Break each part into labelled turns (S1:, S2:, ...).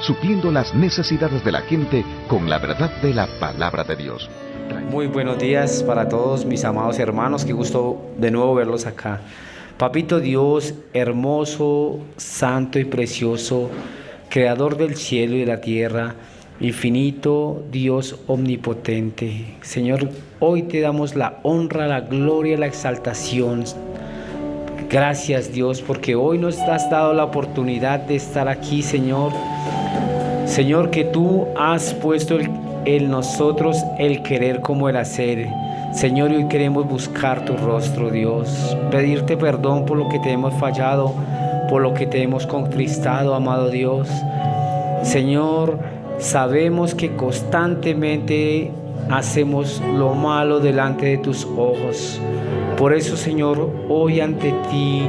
S1: supliendo las necesidades de la gente con la verdad de la palabra de Dios.
S2: Muy buenos días para todos mis amados hermanos, qué gusto de nuevo verlos acá. Papito Dios, hermoso, santo y precioso, creador del cielo y de la tierra, infinito, Dios omnipotente. Señor, hoy te damos la honra, la gloria, la exaltación. Gracias, Dios, porque hoy nos has dado la oportunidad de estar aquí, Señor. Señor, que tú has puesto en nosotros el querer como el hacer. Señor, hoy queremos buscar tu rostro, Dios. Pedirte perdón por lo que te hemos fallado, por lo que te hemos contristado, amado Dios. Señor, sabemos que constantemente hacemos lo malo delante de tus ojos. Por eso, Señor, hoy ante ti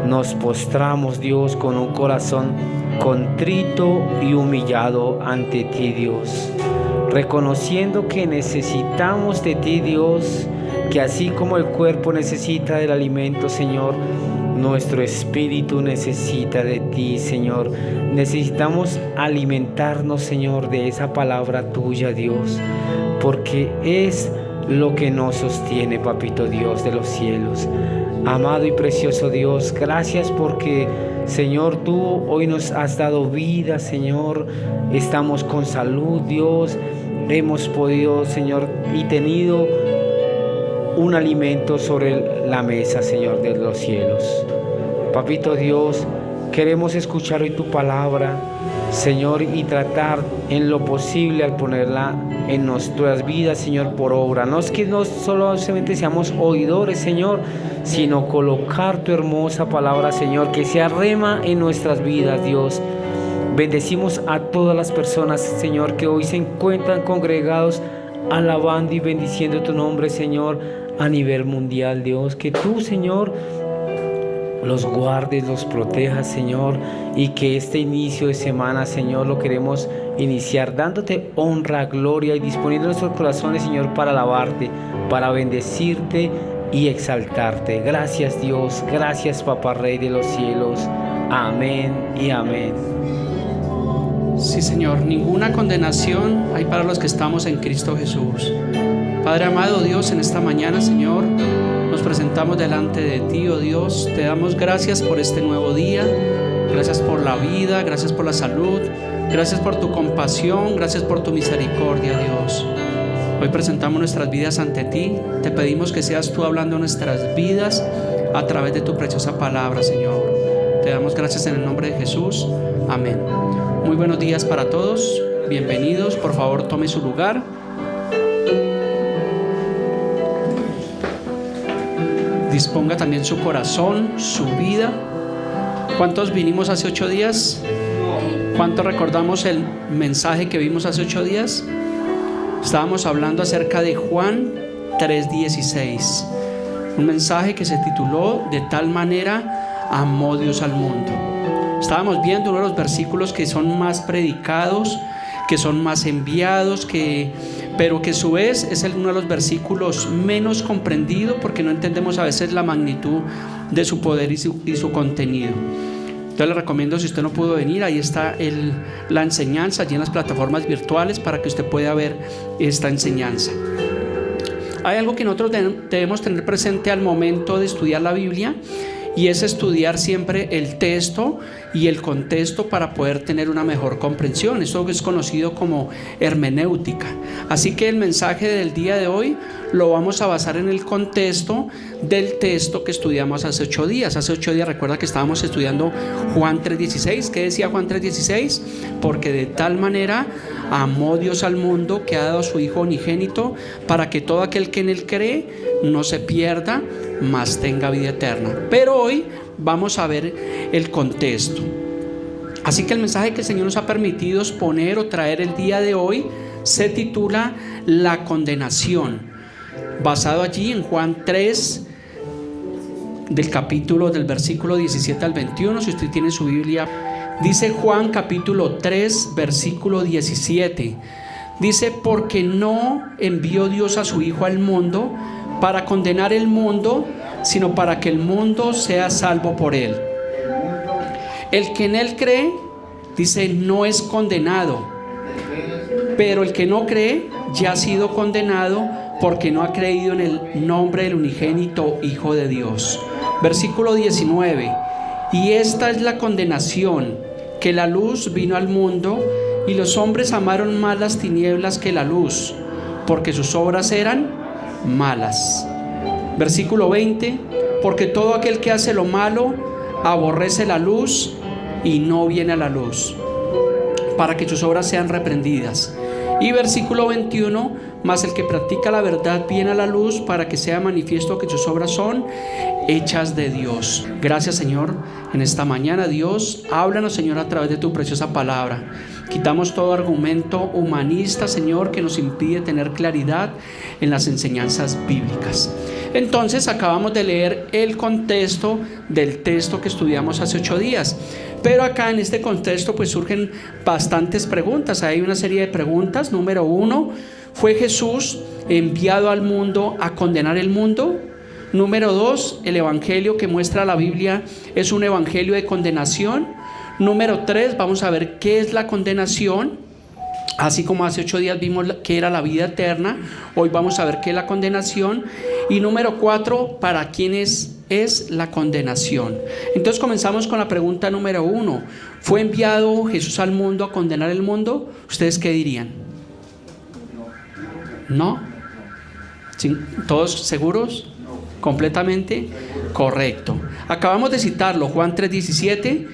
S2: nos postramos, Dios, con un corazón contrito y humillado ante ti, Dios, reconociendo que necesitamos de ti, Dios, que así como el cuerpo necesita del alimento, Señor, nuestro espíritu necesita de ti, Señor. Necesitamos alimentarnos, Señor, de esa palabra tuya, Dios, porque es lo que nos sostiene, Papito Dios de los cielos. Amado y precioso Dios, gracias porque, Señor, tú hoy nos has dado vida, Señor. Estamos con salud, Dios. Hemos podido, Señor, y tenido un alimento sobre la mesa, Señor, de los cielos. Papito Dios, queremos escuchar hoy tu palabra, Señor, y tratar en lo posible al ponerla en nuestras vidas, Señor, por obra. No es que no solamente seamos oidores, Señor, sino colocar tu hermosa palabra, Señor, que sea rema en nuestras vidas, Dios. Bendecimos a todas las personas, Señor, que hoy se encuentran congregados alabando y bendiciendo tu nombre, Señor, a nivel mundial, Dios. Que tú, Señor, los guardes, los protejas, Señor, y que este inicio de semana, Señor, lo queremos iniciar dándote honra, gloria y disponiendo nuestros corazones, Señor, para alabarte, para bendecirte y exaltarte. Gracias, Dios. Gracias, Papá Rey de los cielos. Amén y amén.
S3: Sí, Señor, ninguna condenación hay para los que estamos en Cristo Jesús. Padre amado Dios, en esta mañana, Señor, nos presentamos delante de ti, oh Dios. Te damos gracias por este nuevo día. Gracias por la vida, gracias por la salud, gracias por tu compasión, gracias por tu misericordia, Dios. Hoy presentamos nuestras vidas ante ti. Te pedimos que seas tú hablando en nuestras vidas a través de tu preciosa palabra, Señor. Te damos gracias en el nombre de Jesús. Amén. Muy buenos días para todos. Bienvenidos. Por favor, tome su lugar. Disponga también su corazón, su vida. ¿Cuántos vinimos hace 8 días? ¿Cuántos recordamos el mensaje que vimos hace 8 días? Estábamos hablando acerca de Juan 3:16, un mensaje que se tituló "De tal manera amó Dios al mundo". Estábamos viendo uno de los versículos que son más predicados, que son más enviados, pero que a su vez es uno de los versículos menos comprendido, porque no entendemos a veces la magnitud de su poder y su contenido. Entonces le recomiendo, si usted no pudo venir, ahí está la enseñanza, allí en las plataformas virtuales, para que usted pueda ver esta enseñanza. Hay algo que nosotros debemos tener presente al momento de estudiar la Biblia, y es estudiar siempre el texto y el contexto para poder tener una mejor comprensión. Eso es conocido como hermenéutica. Así que el mensaje del día de hoy lo vamos a basar en el contexto del texto que estudiamos hace 8 días. Hace 8 días recuerda que estábamos estudiando Juan 3:16. ¿Qué decía Juan 3:16? Porque de tal manera amó Dios al mundo que ha dado a su Hijo unigénito, para que todo aquel que en él cree no se pierda, mas tenga vida eterna. Pero hoy vamos a ver el contexto. Así que el mensaje que el Señor nos ha permitido exponer o traer el día de hoy se titula La condenación, basado allí en Juan 3, del versículo 17 al 21. Si usted tiene su Biblia, dice Juan capítulo 3, versículo 17. Dice: porque no envió Dios a su Hijo al mundo para condenar el mundo, sino para que el mundo sea salvo por él. El que en él cree dice, no es condenado. Pero el que no cree ya ha sido condenado porque no ha creído en el nombre del unigénito Hijo de Dios. Versículo 19. Y esta es la condenación, que la luz vino al mundo y los hombres amaron más las tinieblas que la luz, porque sus obras eran malas. Versículo 20. Porque todo aquel que hace lo malo aborrece la luz y no viene a la luz, para que sus obras sean reprendidas. Y versículo 21, mas el que practica la verdad viene a la luz, para que sea manifiesto que sus obras son hechas de Dios. Gracias, Señor, en esta mañana. Dios, háblanos, Señor, a través de tu preciosa palabra. Quitamos todo argumento humanista, Señor, que nos impide tener claridad en las enseñanzas bíblicas. Entonces acabamos de leer el contexto del texto que estudiamos hace 8 días. Pero acá en este contexto pues surgen bastantes preguntas. Hay una serie de preguntas. Número 1, ¿fue Jesús enviado al mundo a condenar el mundo? Número 2, el evangelio que muestra la Biblia es un evangelio de condenación. Número 3, vamos a ver qué es la condenación. Así como hace 8 días vimos que era la vida eterna, hoy vamos a ver qué es la condenación. Y número 4, ¿para quién es la condenación? Entonces comenzamos con la pregunta número 1. ¿Fue enviado Jesús al mundo a condenar el mundo? ¿Ustedes qué dirían? ¿No? ¿Sí? ¿Todos seguros? ¿Completamente? Correcto. Acabamos de citarlo, Juan 3:17.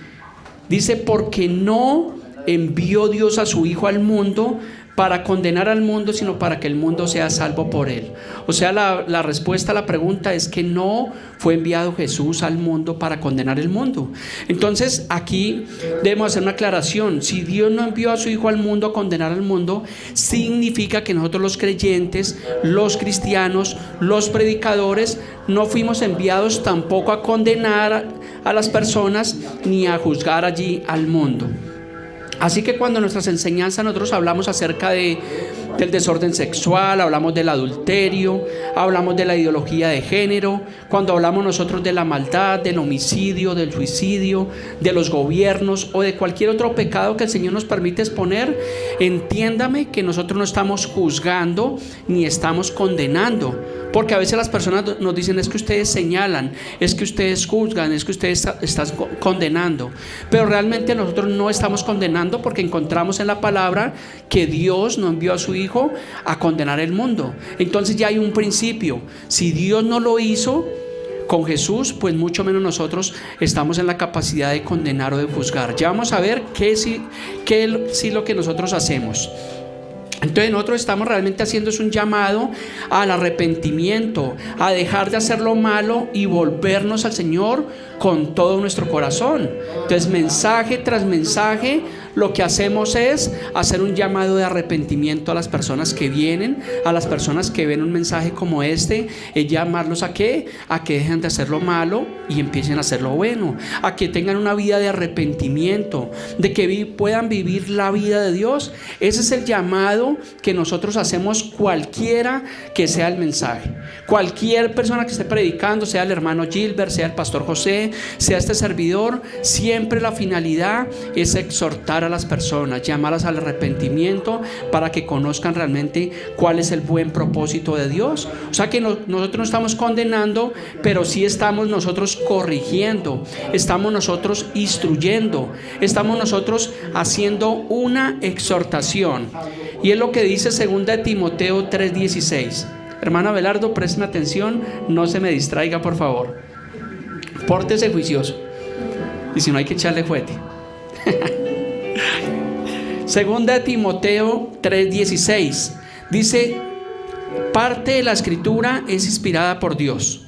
S3: Dice, porque no envió Dios a su Hijo al mundo para condenar al mundo, sino para que el mundo sea salvo por él. O sea, la respuesta a la pregunta es que no fue enviado Jesús al mundo para condenar el mundo. Entonces aquí debemos hacer una aclaración. Si Dios no envió a su Hijo al mundo a condenar al mundo, significa que nosotros los creyentes, los cristianos, los predicadores, no fuimos enviados tampoco a condenar a las personas ni a juzgar allí al mundo. Así que cuando en nuestras enseñanzas nosotros hablamos acerca del desorden sexual, hablamos del adulterio, hablamos de la ideología de género, cuando hablamos nosotros de la maldad, del homicidio, del suicidio, de los gobiernos o de cualquier otro pecado que el Señor nos permite exponer, entiéndame que nosotros no estamos juzgando ni estamos condenando. Porque a veces las personas nos dicen, es que ustedes señalan, es que ustedes juzgan, es que ustedes están condenando. Pero realmente nosotros no estamos condenando, porque encontramos en la palabra que Dios no envió a su Hijo a condenar el mundo. Entonces ya hay un principio. Si Dios no lo hizo con Jesús, pues mucho menos nosotros estamos en la capacidad de condenar o de juzgar. Ya vamos a ver qué sí lo que nosotros hacemos. Entonces nosotros estamos realmente haciendo es un llamado al arrepentimiento, a dejar de hacer lo malo y volvernos al Señor con todo nuestro corazón. Entonces mensaje tras mensaje lo que hacemos es hacer un llamado de arrepentimiento a las personas que vienen, a las personas que ven un mensaje como este, es llamarlos ¿a qué? A que dejen de hacer lo malo y empiecen a hacer lo bueno, a que tengan una vida de arrepentimiento, de que puedan vivir la vida de Dios. Ese es el llamado que nosotros hacemos, cualquiera que sea el mensaje. Cualquier persona que esté predicando, sea el hermano Gilbert, sea el pastor José, sea este servidor, siempre la finalidad es exhortar a las personas, llamarlas al arrepentimiento para que conozcan realmente cuál es el buen propósito de Dios. O sea que nosotros no estamos condenando, pero sí estamos nosotros corrigiendo, estamos nosotros instruyendo, estamos nosotros haciendo una exhortación. Y es lo que dice 2 Timoteo 3:16. Hermano Abelardo, presten atención, no se me distraiga, por favor. Pórtese juicioso. Y si no, hay que echarle fuete. 2 Timoteo 3:16 dice: parte de la escritura es inspirada por Dios.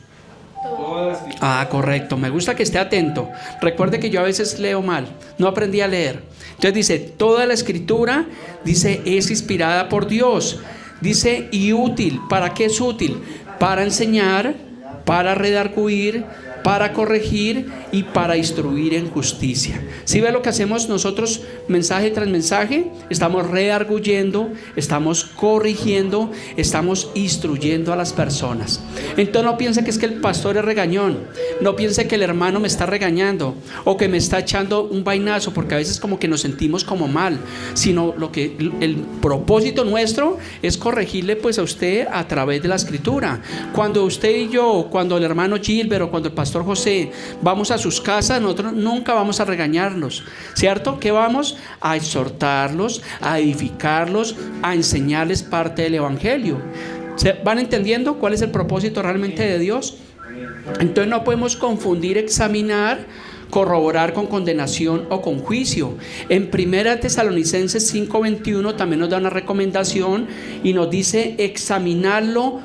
S3: Correcto, me gusta que esté atento. Recuerde que yo a veces leo mal, no aprendí a leer. Entonces dice, toda la escritura, dice, es inspirada por Dios. Dice, y útil. ¿Para qué es útil? Para enseñar, para redarguir, para corregir y para instruir en justicia. ¿Sí ve lo que hacemos nosotros mensaje tras mensaje? Estamos redarguyendo, estamos corrigiendo, estamos instruyendo a las personas. Entonces no piense que es que el pastor es regañón, no piense que el hermano me está regañando o que me está echando un vainazo, porque a veces como que nos sentimos como mal, sino lo que el propósito nuestro es corregirle pues a usted a través de la escritura. Cuando usted y yo, cuando el hermano Gilbert o cuando el pastor José vamos a sus casas, nosotros nunca vamos a regañarlos, ¿cierto? Que vamos a exhortarlos, a edificarlos, a enseñarles parte del evangelio. ¿Se van entendiendo cuál es el propósito realmente de Dios? Entonces no podemos confundir examinar, corroborar con condenación o con juicio. En 1 Tesalonicenses 5:21 también nos da una recomendación y nos dice examinarlo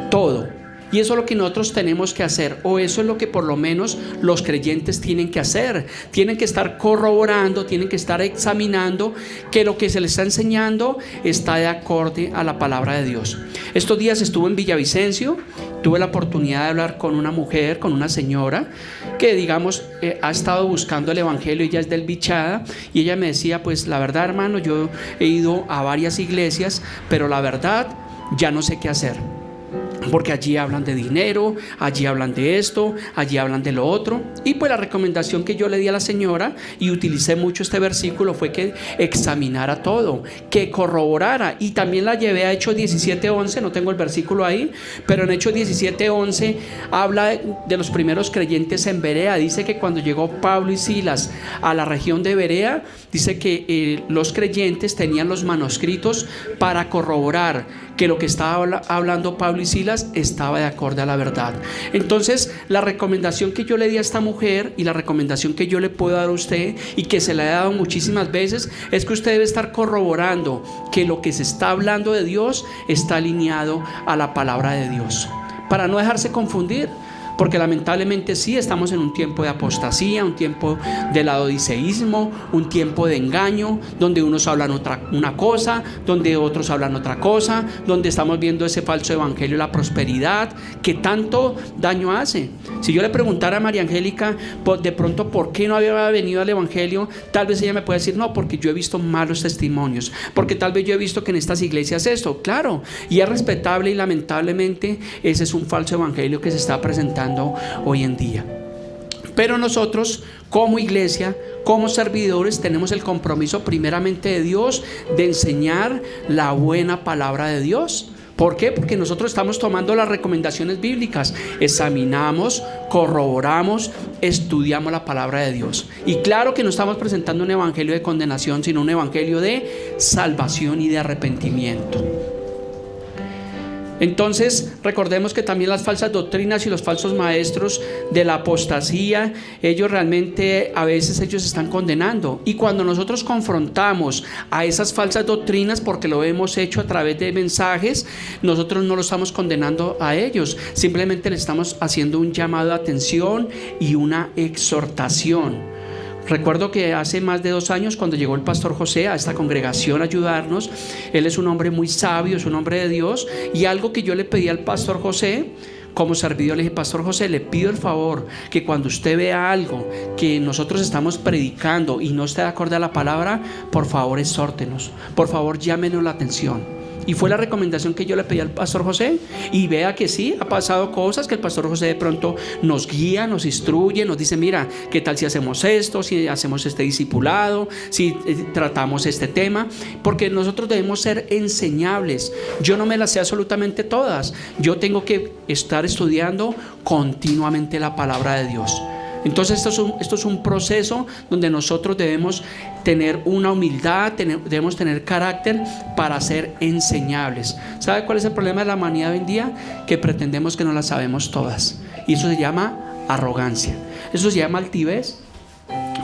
S3: todo. Y eso es lo que nosotros tenemos que hacer, o eso es lo que por lo menos los creyentes tienen que hacer. Tienen que estar corroborando, tienen que estar examinando que lo que se les está enseñando está de acorde a la palabra de Dios. Estos días estuve en Villavicencio, tuve la oportunidad de hablar con una mujer, con una señora que digamos ha estado buscando el evangelio, ella es del Bichada, y ella me decía, pues la verdad hermano, yo he ido a varias iglesias, pero la verdad ya no sé qué hacer. Porque allí hablan de dinero, allí hablan de esto, allí hablan de lo otro. Y pues la recomendación que yo le di a la señora, y utilicé mucho este versículo, fue que examinara todo, que corroborara. Y también la llevé a Hechos 17:11, no tengo el versículo ahí, pero en Hechos 17:11 habla de los primeros creyentes en Berea. Dice que cuando llegó Pablo y Silas a la región de Berea, dice que los creyentes tenían los manuscritos para corroborar que lo que estaba hablando Pablo y Silas estaba de acuerdo a la verdad. Entonces la recomendación que yo le di a esta mujer y la recomendación que yo le puedo dar a usted y que se la he dado muchísimas veces es que usted debe estar corroborando que lo que se está hablando de Dios está alineado a la palabra de Dios, para no dejarse confundir. Porque lamentablemente sí estamos en un tiempo de apostasía, un tiempo de laodiceísmo, un tiempo de engaño, donde unos hablan una cosa, donde otros hablan otra cosa, donde estamos viendo ese falso evangelio de la prosperidad que tanto daño hace. Si yo le preguntara a María Angélica de pronto por qué no había venido al evangelio, tal vez ella me puede decir, no, porque yo he visto malos testimonios, porque tal vez yo he visto que en estas iglesias esto, claro, y es respetable, y lamentablemente ese es un falso evangelio que se está presentando hoy en día. Pero nosotros como iglesia, como servidores, tenemos el compromiso primeramente de Dios de enseñar la buena palabra de Dios. ¿Por qué? Porque nosotros estamos tomando las recomendaciones bíblicas, examinamos, corroboramos, estudiamos la palabra de Dios. Y claro que no estamos presentando un evangelio de condenación, sino un evangelio de salvación y de arrepentimiento. Entonces recordemos que también las falsas doctrinas y los falsos maestros de la apostasía, ellos realmente a veces ellos están condenando, y cuando nosotros confrontamos a esas falsas doctrinas, porque lo hemos hecho a través de mensajes, nosotros no lo estamos condenando a ellos, simplemente le estamos haciendo un llamado de atención y una exhortación. Recuerdo que hace más de 2 años, cuando llegó el pastor José a esta congregación a ayudarnos, él es un hombre muy sabio, es un hombre de Dios, y algo que yo le pedí al pastor José como servidor, le dije, pastor José, le pido el favor que cuando usted vea algo que nosotros estamos predicando y no esté de acuerdo a la palabra, por favor exhórtenos, por favor llámenos la atención. Y fue la recomendación que yo le pedí al pastor José, y vea que sí, ha pasado cosas que el pastor José de pronto nos guía, nos instruye, nos dice, mira, ¿qué tal si hacemos esto, si hacemos este discipulado, si tratamos este tema? Porque nosotros debemos ser enseñables. Yo no me las sé absolutamente todas, yo tengo que estar estudiando continuamente la palabra de Dios. Entonces esto es un proceso donde nosotros debemos tener una humildad, debemos tener carácter para ser enseñables. ¿Sabe cuál es el problema de la humanidad hoy en día? Que pretendemos que no las sabemos todas, y eso se llama arrogancia, eso se llama altivez.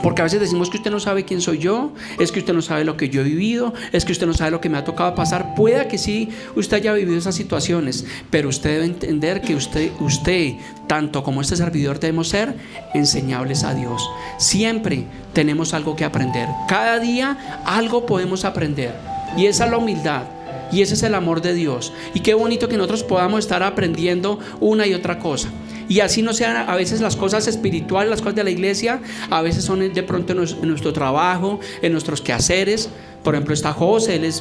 S3: Porque a veces decimos que usted no sabe quién soy yo, es que usted no sabe lo que yo he vivido, es que usted no sabe lo que me ha tocado pasar. Pueda que sí, usted haya vivido esas situaciones, pero usted debe entender que usted, tanto como este servidor, debemos ser enseñables a Dios. Siempre tenemos algo que aprender, cada día algo podemos aprender, y esa es la humildad. Y ese es el amor de Dios. Y qué bonito que nosotros podamos estar aprendiendo una y otra cosa. Y así no sean a veces las cosas espirituales, las cosas de la iglesia, a veces son de pronto en nuestro trabajo, en nuestros quehaceres. Por ejemplo, está José, él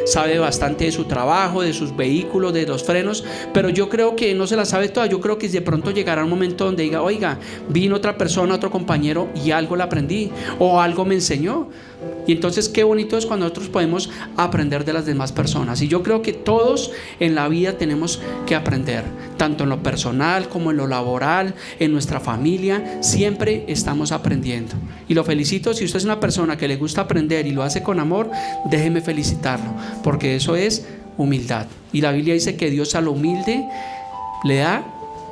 S3: sabe bastante de su trabajo, de sus vehículos, de los frenos, pero yo creo que no se la sabe toda. Yo creo que de pronto llegará un momento donde diga, oiga, vino otra persona, otro compañero y algo le aprendí o algo me enseñó. Y entonces qué bonito es cuando nosotros podemos aprender de las demás personas. Y yo creo que todos en la vida tenemos que aprender, tanto en lo personal como en lo laboral, en nuestra familia, siempre estamos aprendiendo. Y lo felicito, si usted es una persona que le gusta aprender y lo hace con amor, déjeme felicitarlo, porque eso es humildad. Y la Biblia dice que Dios a lo humilde le da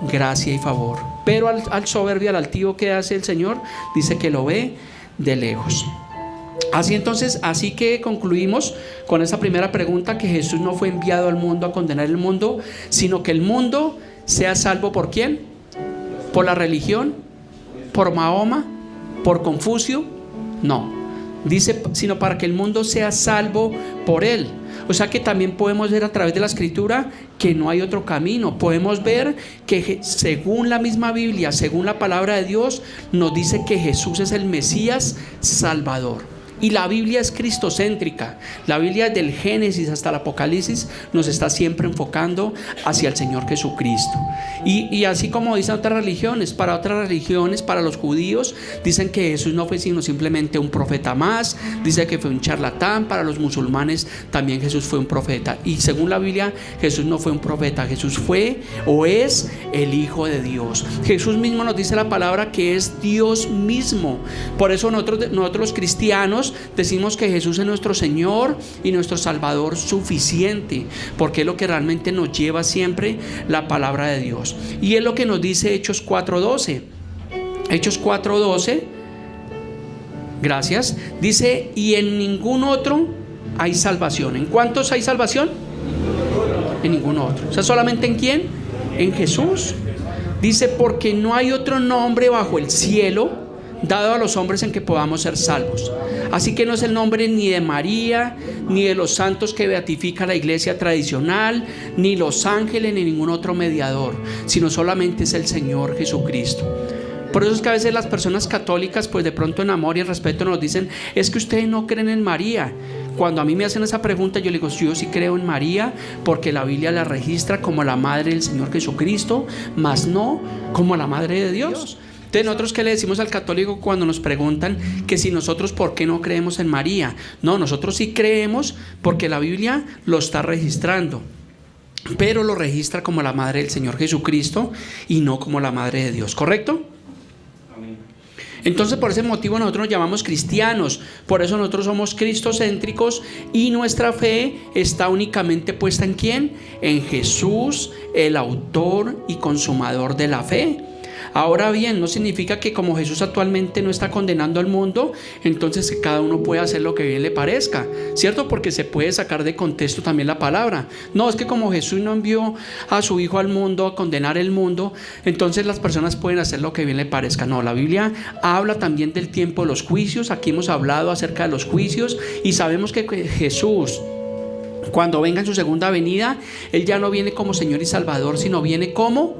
S3: gracia y favor, pero al soberbio, al altivo, ¿qué hace el Señor? Dice que lo ve de lejos. Así que concluimos con esa primera pregunta, que Jesús no fue enviado al mundo a condenar el mundo, sino que el mundo sea salvo. ¿Por quién? ¿Por la religión? ¿Por Mahoma? ¿Por Confucio? No, dice, sino para que el mundo sea salvo por él. O sea que también podemos ver a través de la escritura que no hay otro camino. Podemos ver que según la misma Biblia, según la palabra de Dios, nos dice que Jesús es el Mesías Salvador. Y la Biblia es cristocéntrica. La Biblia del Génesis hasta el Apocalipsis nos está siempre enfocando hacia el Señor Jesucristo. Y así como dicen otras religiones, para los judíos dicen que Jesús no fue sino simplemente un profeta más. Dice que fue un charlatán. Para los musulmanes también Jesús fue un profeta. Y según la Biblia, Jesús no fue un profeta. Jesús fue o es el Hijo de Dios. Jesús mismo nos dice la palabra que es Dios mismo. Por eso nosotros los cristianos decimos que Jesús es nuestro Señor y nuestro Salvador suficiente, porque es lo que realmente nos lleva siempre la palabra de Dios. Y es lo que nos dice Hechos 4:12. Hechos 4:12, gracias, dice: y en ningún otro hay salvación. ¿En cuántos hay salvación? En ningún otro. O sea, ¿solamente en quién? En Jesús. Dice: porque no hay otro nombre bajo el cielo dado a los hombres en que podamos ser salvos. Así que no es el nombre ni de María, ni de los santos que beatifica la iglesia tradicional, ni los ángeles, ni ningún otro mediador, sino solamente es el Señor Jesucristo. Por eso es que a veces las personas católicas, pues de pronto en amor y en respeto nos dicen: es que ustedes no creen en María. Cuando a mí me hacen esa pregunta, yo le digo: yo sí creo en María, porque la Biblia la registra como la madre del Señor Jesucristo, mas no como la madre de Dios. Entonces, nosotros, ¿qué le decimos al católico cuando nos preguntan que si nosotros por qué no creemos en María? No, nosotros sí creemos porque la Biblia lo está registrando, pero lo registra como la madre del Señor Jesucristo y no como la madre de Dios, ¿correcto? Amén. Entonces, por ese motivo nosotros nos llamamos cristianos. Por eso nosotros somos cristocéntricos y nuestra fe está únicamente puesta ¿en quién? En Jesús, el autor y consumador de la fe. Ahora bien, no significa que como Jesús actualmente no está condenando al mundo, entonces que cada uno puede hacer lo que bien le parezca, ¿cierto? Porque se puede sacar de contexto también la palabra. No, es que como Jesús no envió a su Hijo al mundo a condenar el mundo, entonces las personas pueden hacer lo que bien le parezca. No, la Biblia habla también del tiempo de los juicios. Aquí hemos hablado acerca de los juicios y sabemos que Jesús, cuando venga en su segunda venida, Él ya no viene como Señor y Salvador, sino viene como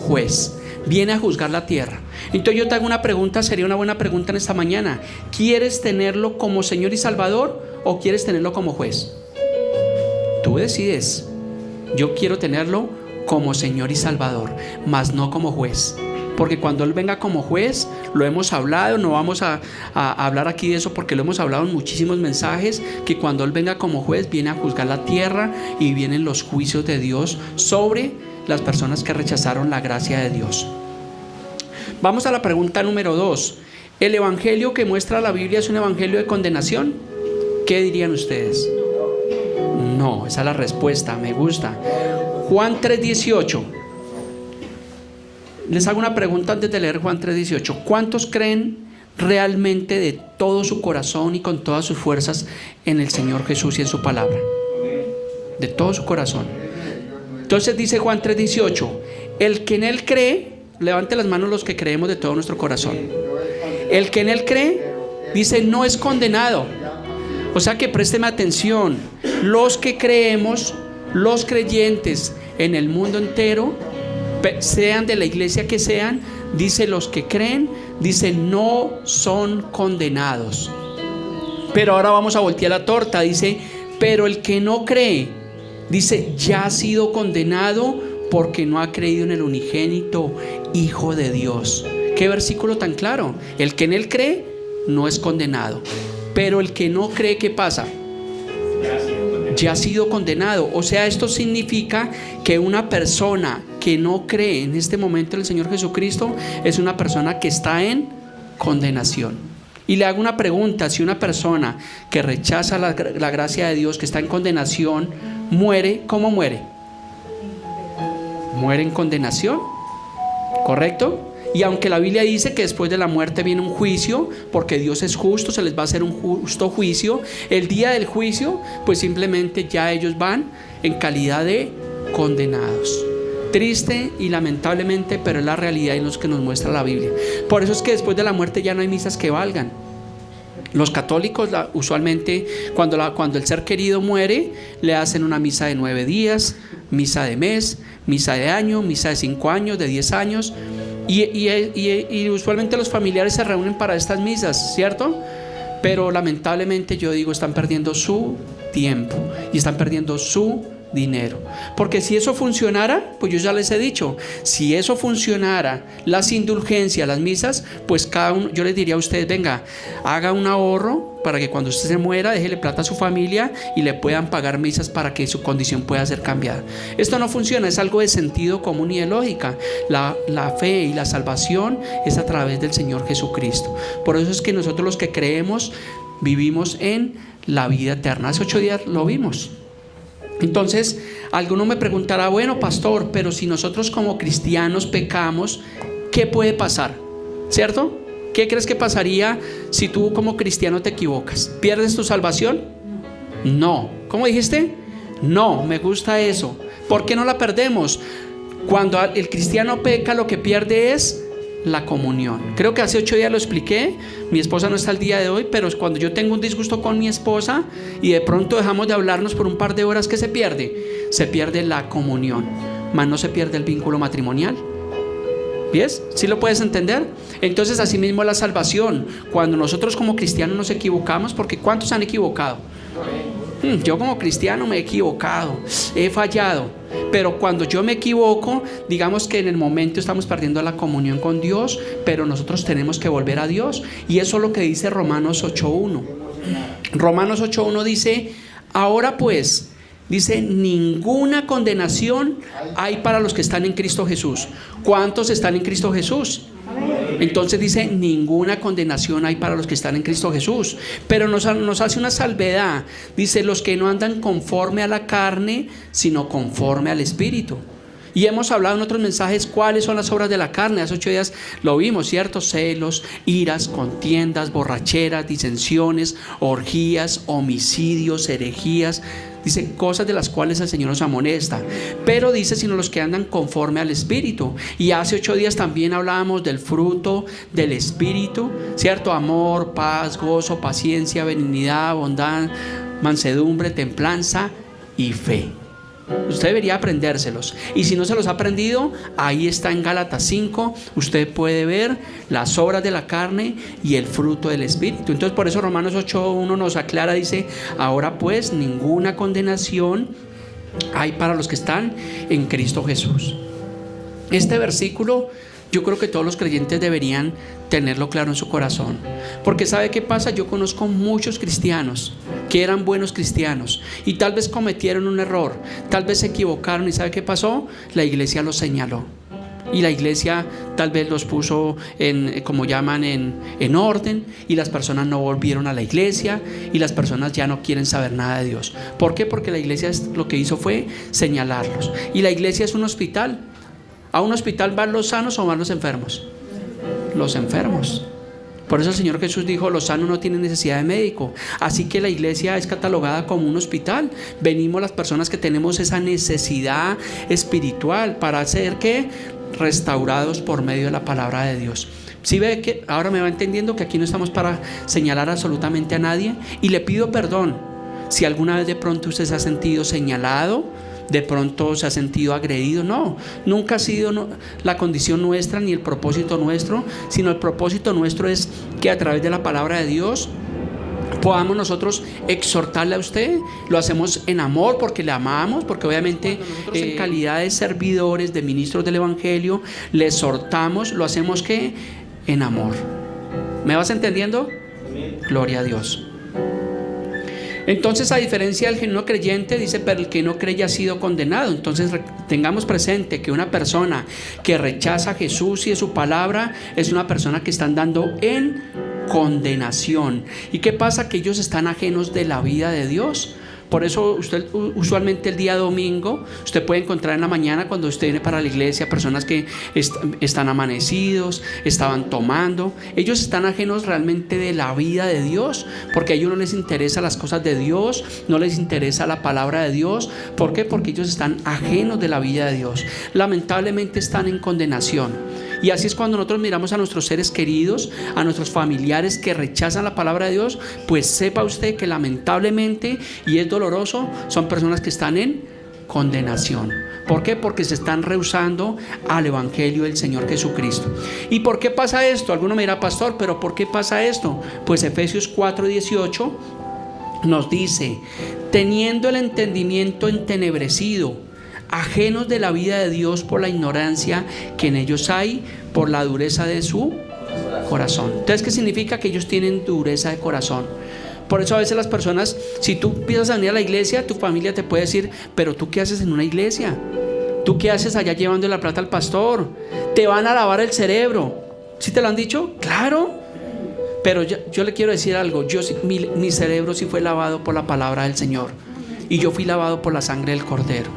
S3: juez. Viene a juzgar la tierra. Entonces yo te hago una pregunta, sería una buena pregunta en esta mañana: ¿quieres tenerlo como Señor y Salvador o quieres tenerlo como juez? Tú decides. Yo quiero tenerlo como Señor y Salvador, mas no como juez. Porque cuando Él venga como juez, lo hemos hablado, no vamos a hablar aquí de eso porque lo hemos hablado en muchísimos mensajes, que cuando Él venga como juez viene a juzgar la tierra y vienen los juicios de Dios sobre las personas que rechazaron la gracia de Dios. Vamos a la pregunta número 2. ¿El evangelio que muestra la Biblia es un evangelio de condenación? ¿Qué dirían ustedes? No, esa es la respuesta, me gusta. Juan 3:18. Les hago una pregunta antes de leer Juan 3:18. ¿Cuántos creen realmente de todo su corazón y con todas sus fuerzas en el Señor Jesús y en su palabra? De todo su corazón. Entonces dice Juan 3:18: el que en Él cree, levante las manos los que creemos de todo nuestro corazón. El que en Él cree, dice, no es condenado. O sea que présteme atención. Los que creemos, los creyentes en el mundo entero, sean de la iglesia que sean, dice los que creen, dice no son condenados. Pero ahora vamos a voltear la torta, dice, pero el que no cree, dice, ya ha sido condenado porque no ha creído en el unigénito Hijo de Dios. Qué versículo tan claro. El que en él cree no es condenado, pero el que no cree, ¿qué pasa? Ya ha sido condenado. O sea, esto significa que una persona que no cree en este momento en el Señor Jesucristo es una persona que está en condenación. Y le hago una pregunta: si una persona que rechaza la gracia de Dios, que está en condenación, muere, ¿cómo muere? Muere en condenación, ¿correcto? Y aunque la Biblia dice que después de la muerte viene un juicio, porque Dios es justo, se les va a hacer un justo juicio, el día del juicio, pues simplemente ya ellos van en calidad de condenados. Triste y lamentablemente, pero es la realidad en los que nos muestra la Biblia. Por eso es que después de la muerte ya no hay misas que valgan. Los católicos usualmente cuando el ser querido muere, le hacen una misa de 9 días, misa de mes, misa de año, misa de 5 años, de 10 años. Y usualmente los familiares se reúnen para estas misas, ¿cierto? Pero lamentablemente yo digo, están perdiendo su tiempo y están perdiendo su dinero. Porque si eso funcionara, pues yo ya les he dicho, si eso funcionara, las indulgencias, las misas, pues cada uno, yo les diría a ustedes, venga, haga un ahorro para que cuando usted se muera, déjele plata a su familia y le puedan pagar misas para que su condición pueda ser cambiada. Esto no funciona, es algo de sentido común y de lógica. La fe y la salvación es a través del Señor Jesucristo. Por eso es que nosotros los que creemos vivimos en la vida eterna. Hace 8 días lo vimos. Entonces, alguno me preguntará, bueno, pastor, pero si nosotros como cristianos pecamos, ¿qué puede pasar? ¿Cierto? ¿Qué crees que pasaría si tú como cristiano te equivocas? ¿Pierdes tu salvación? No. ¿Cómo dijiste? No, me gusta eso. ¿Por qué no la perdemos? Cuando el cristiano peca, lo que pierde es la comunión. Creo que hace 8 días lo expliqué. Mi esposa no está al día de hoy, pero cuando yo tengo un disgusto con mi esposa y de pronto dejamos de hablarnos por un par de horas, ¿qué se pierde? Se pierde la comunión, mas no se pierde el vínculo matrimonial. ¿Ves? ¿Sí lo puedes entender? Entonces así mismo la salvación, cuando nosotros como cristianos nos equivocamos, porque ¿cuántos han equivocado? Yo como cristiano me he equivocado, he fallado, pero cuando yo me equivoco, digamos que en el momento estamos perdiendo la comunión con Dios, pero nosotros tenemos que volver a Dios, y eso es lo que dice Romanos 8:1. Romanos 8:1 dice, ahora pues, dice, ninguna condenación hay para los que están en Cristo Jesús. ¿Cuántos están en Cristo Jesús? Entonces dice, ninguna condenación hay para los que están en Cristo Jesús. Pero nos hace una salvedad. Dice, los que no andan conforme a la carne, sino conforme al Espíritu. Y hemos hablado en otros mensajes cuáles son las obras de la carne. Hace 8 días lo vimos, ¿cierto? Celos, iras, contiendas, borracheras, disensiones, orgías, homicidios, herejías. Dice, cosas de las cuales el Señor nos amonesta. Pero dice, sino los que andan conforme al Espíritu. Y hace 8 días también hablábamos del fruto del Espíritu, ¿cierto? Amor, paz, gozo, paciencia, benignidad, bondad, mansedumbre, templanza y fe. Usted debería aprendérselos. Y si no se los ha aprendido, ahí está en Gálatas 5. Usted puede ver las obras de la carne y el fruto del Espíritu. Entonces por eso Romanos 8:1 nos aclara, dice, ahora pues ninguna condenación hay para los que están en Cristo Jesús. Este versículo yo creo que todos los creyentes deberían tenerlo claro en su corazón. Porque ¿sabe qué pasa? Yo conozco muchos cristianos que eran buenos cristianos y tal vez cometieron un error, tal vez se equivocaron, y ¿sabe qué pasó? La iglesia los señaló. Y la iglesia tal vez los puso como llaman, en orden, y las personas no volvieron a la iglesia y las personas ya no quieren saber nada de Dios. ¿Por qué? Porque la iglesia lo que hizo fue señalarlos. Y la iglesia es un hospital. ¿A un hospital van los sanos o van los enfermos? Los enfermos. Por eso el Señor Jesús dijo, los sanos no tienen necesidad de médico. Así que la iglesia es catalogada como un hospital. Venimos las personas que tenemos esa necesidad espiritual para ser ¿qué? Restaurados por medio de la palabra de Dios. ¿Sí ve que ahora me va entendiendo que aquí no estamos para señalar absolutamente a nadie? Y le pido perdón si alguna vez de pronto usted se ha sentido señalado de pronto se ha sentido agredido. No, nunca ha sido la condición nuestra ni el propósito nuestro, sino el propósito nuestro es que a través de la palabra de Dios podamos nosotros exhortarle a usted. Lo hacemos en amor porque le amamos, porque obviamente en calidad de servidores, de ministros del Evangelio, le exhortamos. Lo hacemos ¿qué? En amor. ¿Me vas entendiendo? Gloria a Dios. Entonces, a diferencia del genuino creyente, dice, pero el que no cree ya ha sido condenado. Entonces tengamos presente que una persona que rechaza a Jesús y de su palabra es una persona que está andando en condenación. ¿Y qué pasa? Que ellos están ajenos de la vida de Dios. Por eso usted usualmente el día domingo, usted puede encontrar en la mañana cuando usted viene para la iglesia personas que están amanecidos, estaban tomando. Ellos están ajenos realmente de la vida de Dios, porque a ellos no les interesa las cosas de Dios, no les interesa la palabra de Dios. ¿Por qué? Porque ellos están ajenos de la vida de Dios. Lamentablemente están en condenación. Y así es cuando nosotros miramos a nuestros seres queridos, a nuestros familiares que rechazan la palabra de Dios, pues sepa usted que lamentablemente, y es doloroso, son personas que están en condenación. ¿Por qué? Porque se están rehusando al Evangelio del Señor Jesucristo. ¿Y por qué pasa esto? Alguno me dirá, pastor, ¿pero por qué pasa esto? Pues Efesios 4:18 nos dice, teniendo el entendimiento entenebrecido, ajenos de la vida de Dios por la ignorancia que en ellos hay, por la dureza de su corazón. Entonces, ¿qué significa? Que ellos tienen dureza de corazón. Por eso a veces las personas, si tú empiezas a venir a la iglesia, tu familia te puede decir, pero ¿tú qué haces en una iglesia? ¿Tú qué haces allá llevando la plata al pastor? Te van a lavar el cerebro. ¿Sí te lo han dicho? Claro. Pero yo le quiero decir algo. Mi cerebro sí fue lavado por la palabra del Señor, y yo fui lavado por la sangre del Cordero.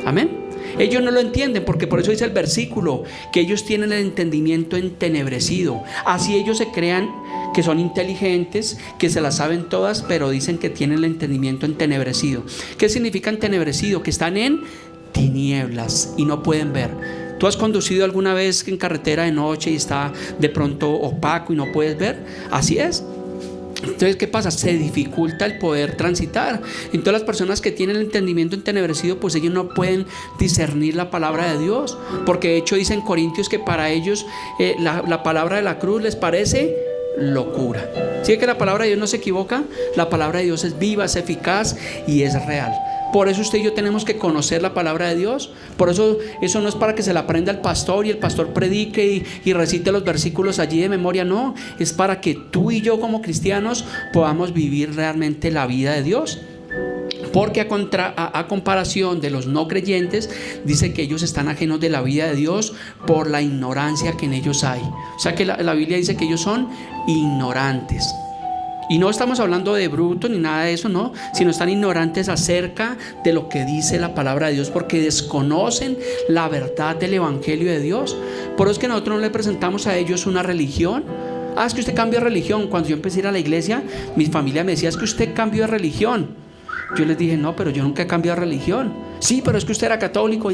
S3: Amén. Ellos no lo entienden, porque por eso dice el versículo que ellos tienen el entendimiento entenebrecido. Así ellos se crean que son inteligentes, que se las saben todas, pero dicen que tienen el entendimiento entenebrecido. ¿Qué significa entenebrecido? Que están en tinieblas y no pueden ver. ¿Tú has conducido alguna vez en carretera de noche y está de pronto opaco y no puedes ver? Así es. Entonces, ¿qué pasa? Se dificulta el poder transitar. Entonces, las personas que tienen el entendimiento entenebrecido, pues ellos no pueden discernir la palabra de Dios, porque de hecho dice en Corintios que para ellos la palabra de la cruz les parece locura. ¿Sí que la palabra de Dios no se equivoca? La palabra de Dios es viva, es eficaz y es real. Por eso usted y yo tenemos que conocer la palabra de Dios. Por eso no es para que se la aprenda el pastor y el pastor predique y recite los versículos allí de memoria. No, es para que tú y yo como cristianos podamos vivir realmente la vida de Dios. Porque a comparación de los no creyentes, dice que ellos están ajenos de la vida de Dios por la ignorancia que en ellos hay. O sea que la Biblia dice que ellos son ignorantes. Y no estamos hablando de bruto ni nada de eso, no, sino están ignorantes acerca de lo que dice la palabra de Dios, porque desconocen la verdad del Evangelio de Dios. Por eso es que nosotros no le presentamos a ellos una religión. Es que usted cambió de religión. Cuando yo empecé a ir a la iglesia, mi familia me decía, es que usted cambió de religión. Yo les dije, no, pero yo nunca he cambiado de religión. Sí, pero es que usted era católico.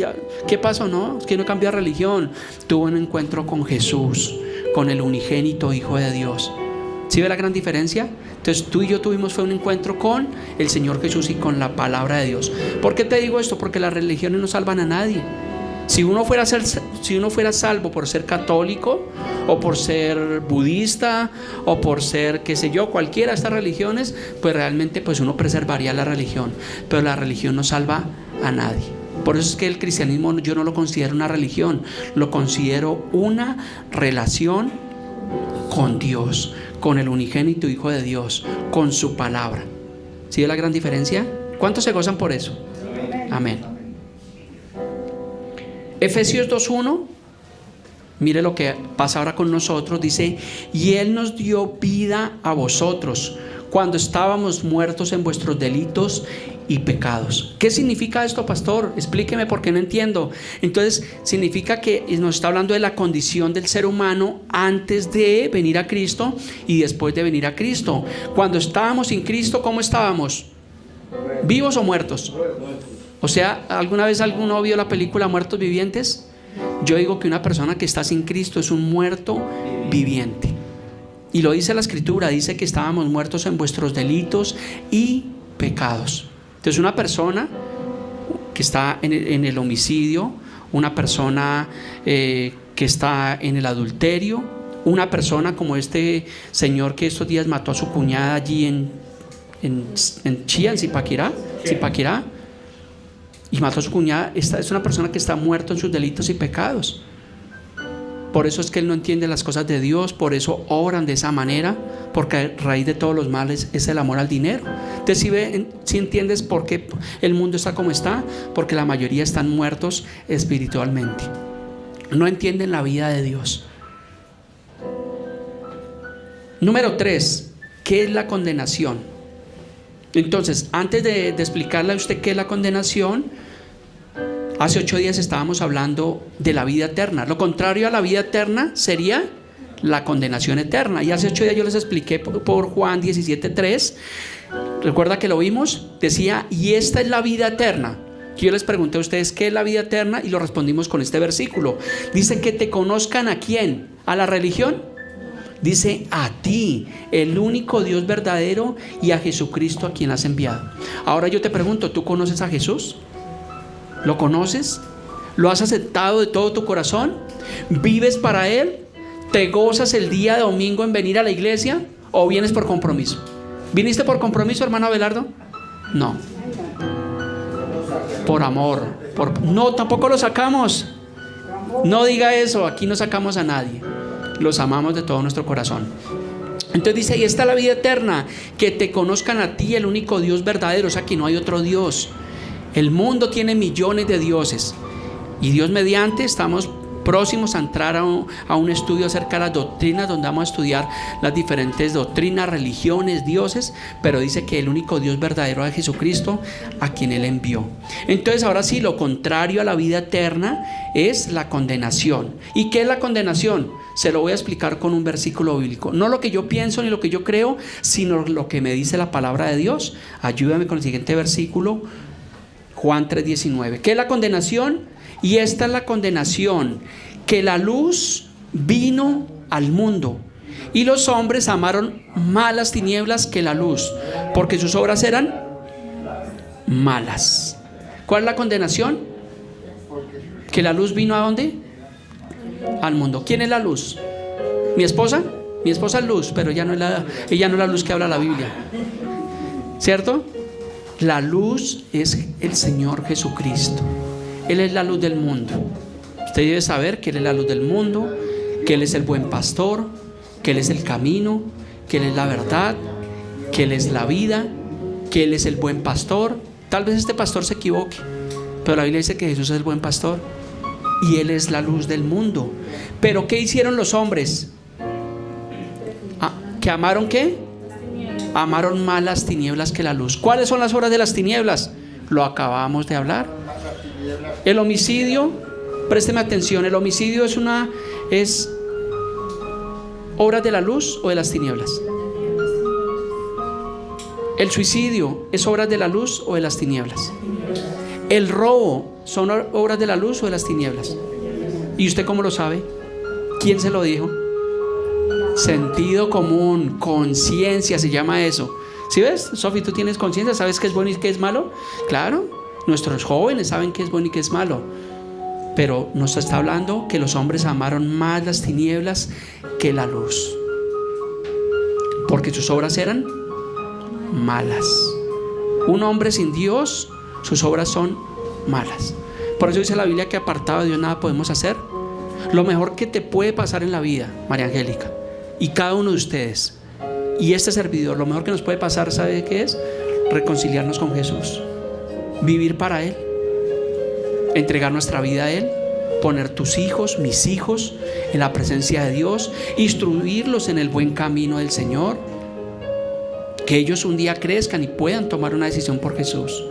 S3: ¿Qué pasó? No, es que no cambió de religión. Tuvo un encuentro con Jesús, con el unigénito Hijo de Dios. ¿Sí ve la gran diferencia? Entonces tú y yo tuvimos un encuentro con el Señor Jesús y con la palabra de Dios. ¿Por qué te digo esto? Porque las religiones no salvan a nadie. Si uno fuera salvo por ser católico o por ser budista o por ser, qué sé yo, cualquiera de estas religiones, pues realmente pues uno preservaría la religión. Pero la religión no salva a nadie. Por eso es que el cristianismo yo no lo considero una religión, lo considero una relación con Dios, con el unigénito Hijo de Dios, con su palabra. ¿Sí ve la gran diferencia? ¿Cuántos se gozan por eso? Amén. Efesios 2:1, mire lo que pasa ahora con nosotros. Dice, y Él nos dio vida a vosotros cuando estábamos muertos en vuestros delitos y pecados. ¿Qué significa esto, pastor? Explíqueme porque no entiendo. Entonces significa que nos está hablando de la condición del ser humano antes de venir a Cristo y después de venir a Cristo. Cuando estábamos sin Cristo, ¿cómo estábamos? ¿Vivos o muertos? O sea, ¿alguna vez alguno vio la película Muertos Vivientes? Yo digo que una persona que está sin Cristo es un muerto viviente. Y lo dice la Escritura, dice que estábamos muertos en vuestros delitos y pecados. Entonces una persona que está en el homicidio, una persona que está en el adulterio, una persona como este señor que estos días mató a su cuñada allí en Chía, en Zipaquirá, y mató a su cuñada. Esta es una persona que está muerta en sus delitos y pecados. Por eso es que él no entiende las cosas de Dios, por eso obran de esa manera, porque a raíz de todos los males es el amor al dinero. Entonces, si entiendes por qué el mundo está como está, porque la mayoría están muertos espiritualmente, no entienden la vida de Dios. Número 3, ¿qué es la condenación? Entonces, antes de explicarle a usted qué es la condenación, hace 8 días estábamos hablando de la vida eterna. Lo contrario a la vida eterna sería la condenación eterna. Y hace 8 días yo les expliqué por Juan 17:3. Recuerda que lo vimos, decía, y esta es la vida eterna. Yo les pregunté a ustedes qué es la vida eterna y lo respondimos con este versículo. Dice que te conozcan ¿a quién? ¿A la religión? Dice a ti, el único Dios verdadero, y a Jesucristo a quien has enviado. Ahora yo te pregunto, ¿tú conoces a Jesús? ¿Lo conoces? ¿Lo has aceptado de todo tu corazón? ¿Vives para Él? ¿Te gozas el día de domingo en venir a la iglesia? ¿O vienes por compromiso? ¿Viniste por compromiso, hermano Abelardo? No. Por amor. No, tampoco lo sacamos. No diga eso, aquí no sacamos a nadie. Los amamos de todo nuestro corazón. Entonces dice, y esta es la vida eterna, que te conozcan a ti, el único Dios verdadero. O sea, que no hay otro Dios. El mundo tiene millones de dioses, y Dios mediante estamos próximos a entrar a un estudio acerca de las doctrinas, donde vamos a estudiar las diferentes doctrinas, religiones, dioses, pero dice que el único Dios verdadero es Jesucristo, a quien Él envió. Entonces ahora sí, lo contrario a la vida eterna es la condenación. ¿Y qué es la condenación? Se lo voy a explicar con un versículo bíblico. No lo que yo pienso ni lo que yo creo, sino lo que me dice la palabra de Dios. Ayúdame con el siguiente versículo, Juan 3:19. ¿Qué es la condenación? Y esta es la condenación, que la luz vino al mundo, y los hombres amaron más las tinieblas que la luz, porque sus obras eran malas. ¿Cuál es la condenación? Que la luz vino ¿a dónde? Al mundo. ¿Quién es la luz? ¿Mi esposa? Mi esposa es luz, pero ella no es la luz que habla la Biblia, ¿cierto? La luz es el Señor Jesucristo. Él es la luz del mundo. Usted debe saber que Él es la luz del mundo, que Él es el buen pastor, que Él es el camino, que Él es la verdad, que Él es la vida, que Él es el buen pastor. Tal vez este pastor se equivoque, pero la Biblia dice que Jesús es el buen pastor y Él es la luz del mundo. Pero ¿qué hicieron los hombres? ¿Que amaron qué? Amaron más las tinieblas que la luz. ¿Cuáles son las obras de las tinieblas? Lo acabamos de hablar. El homicidio, présteme atención, el homicidio es obra de la luz o de las tinieblas. El suicidio es obra de la luz o de las tinieblas. El robo son obras de la luz o de las tinieblas. ¿Y usted cómo lo sabe? ¿Quién se lo dijo? Sentido común, conciencia se llama eso. ¿Sí ves? Sofi, tú tienes conciencia, ¿sabes qué es bueno y qué es malo? Claro. Nuestros jóvenes saben qué es bueno y qué es malo. Pero nos está hablando que los hombres amaron más las tinieblas que la luz, porque sus obras eran malas. Un hombre sin Dios, sus obras son malas. Por eso dice la Biblia que apartado de Dios nada podemos hacer. Lo mejor que te puede pasar en la vida, María Angélica, y cada uno de ustedes, y este servidor, lo mejor que nos puede pasar, ¿sabe qué es? Reconciliarnos con Jesús. Vivir para Él, entregar nuestra vida a Él, poner tus hijos, mis hijos, en la presencia de Dios, instruirlos en el buen camino del Señor, que ellos un día crezcan y puedan tomar una decisión por Jesús.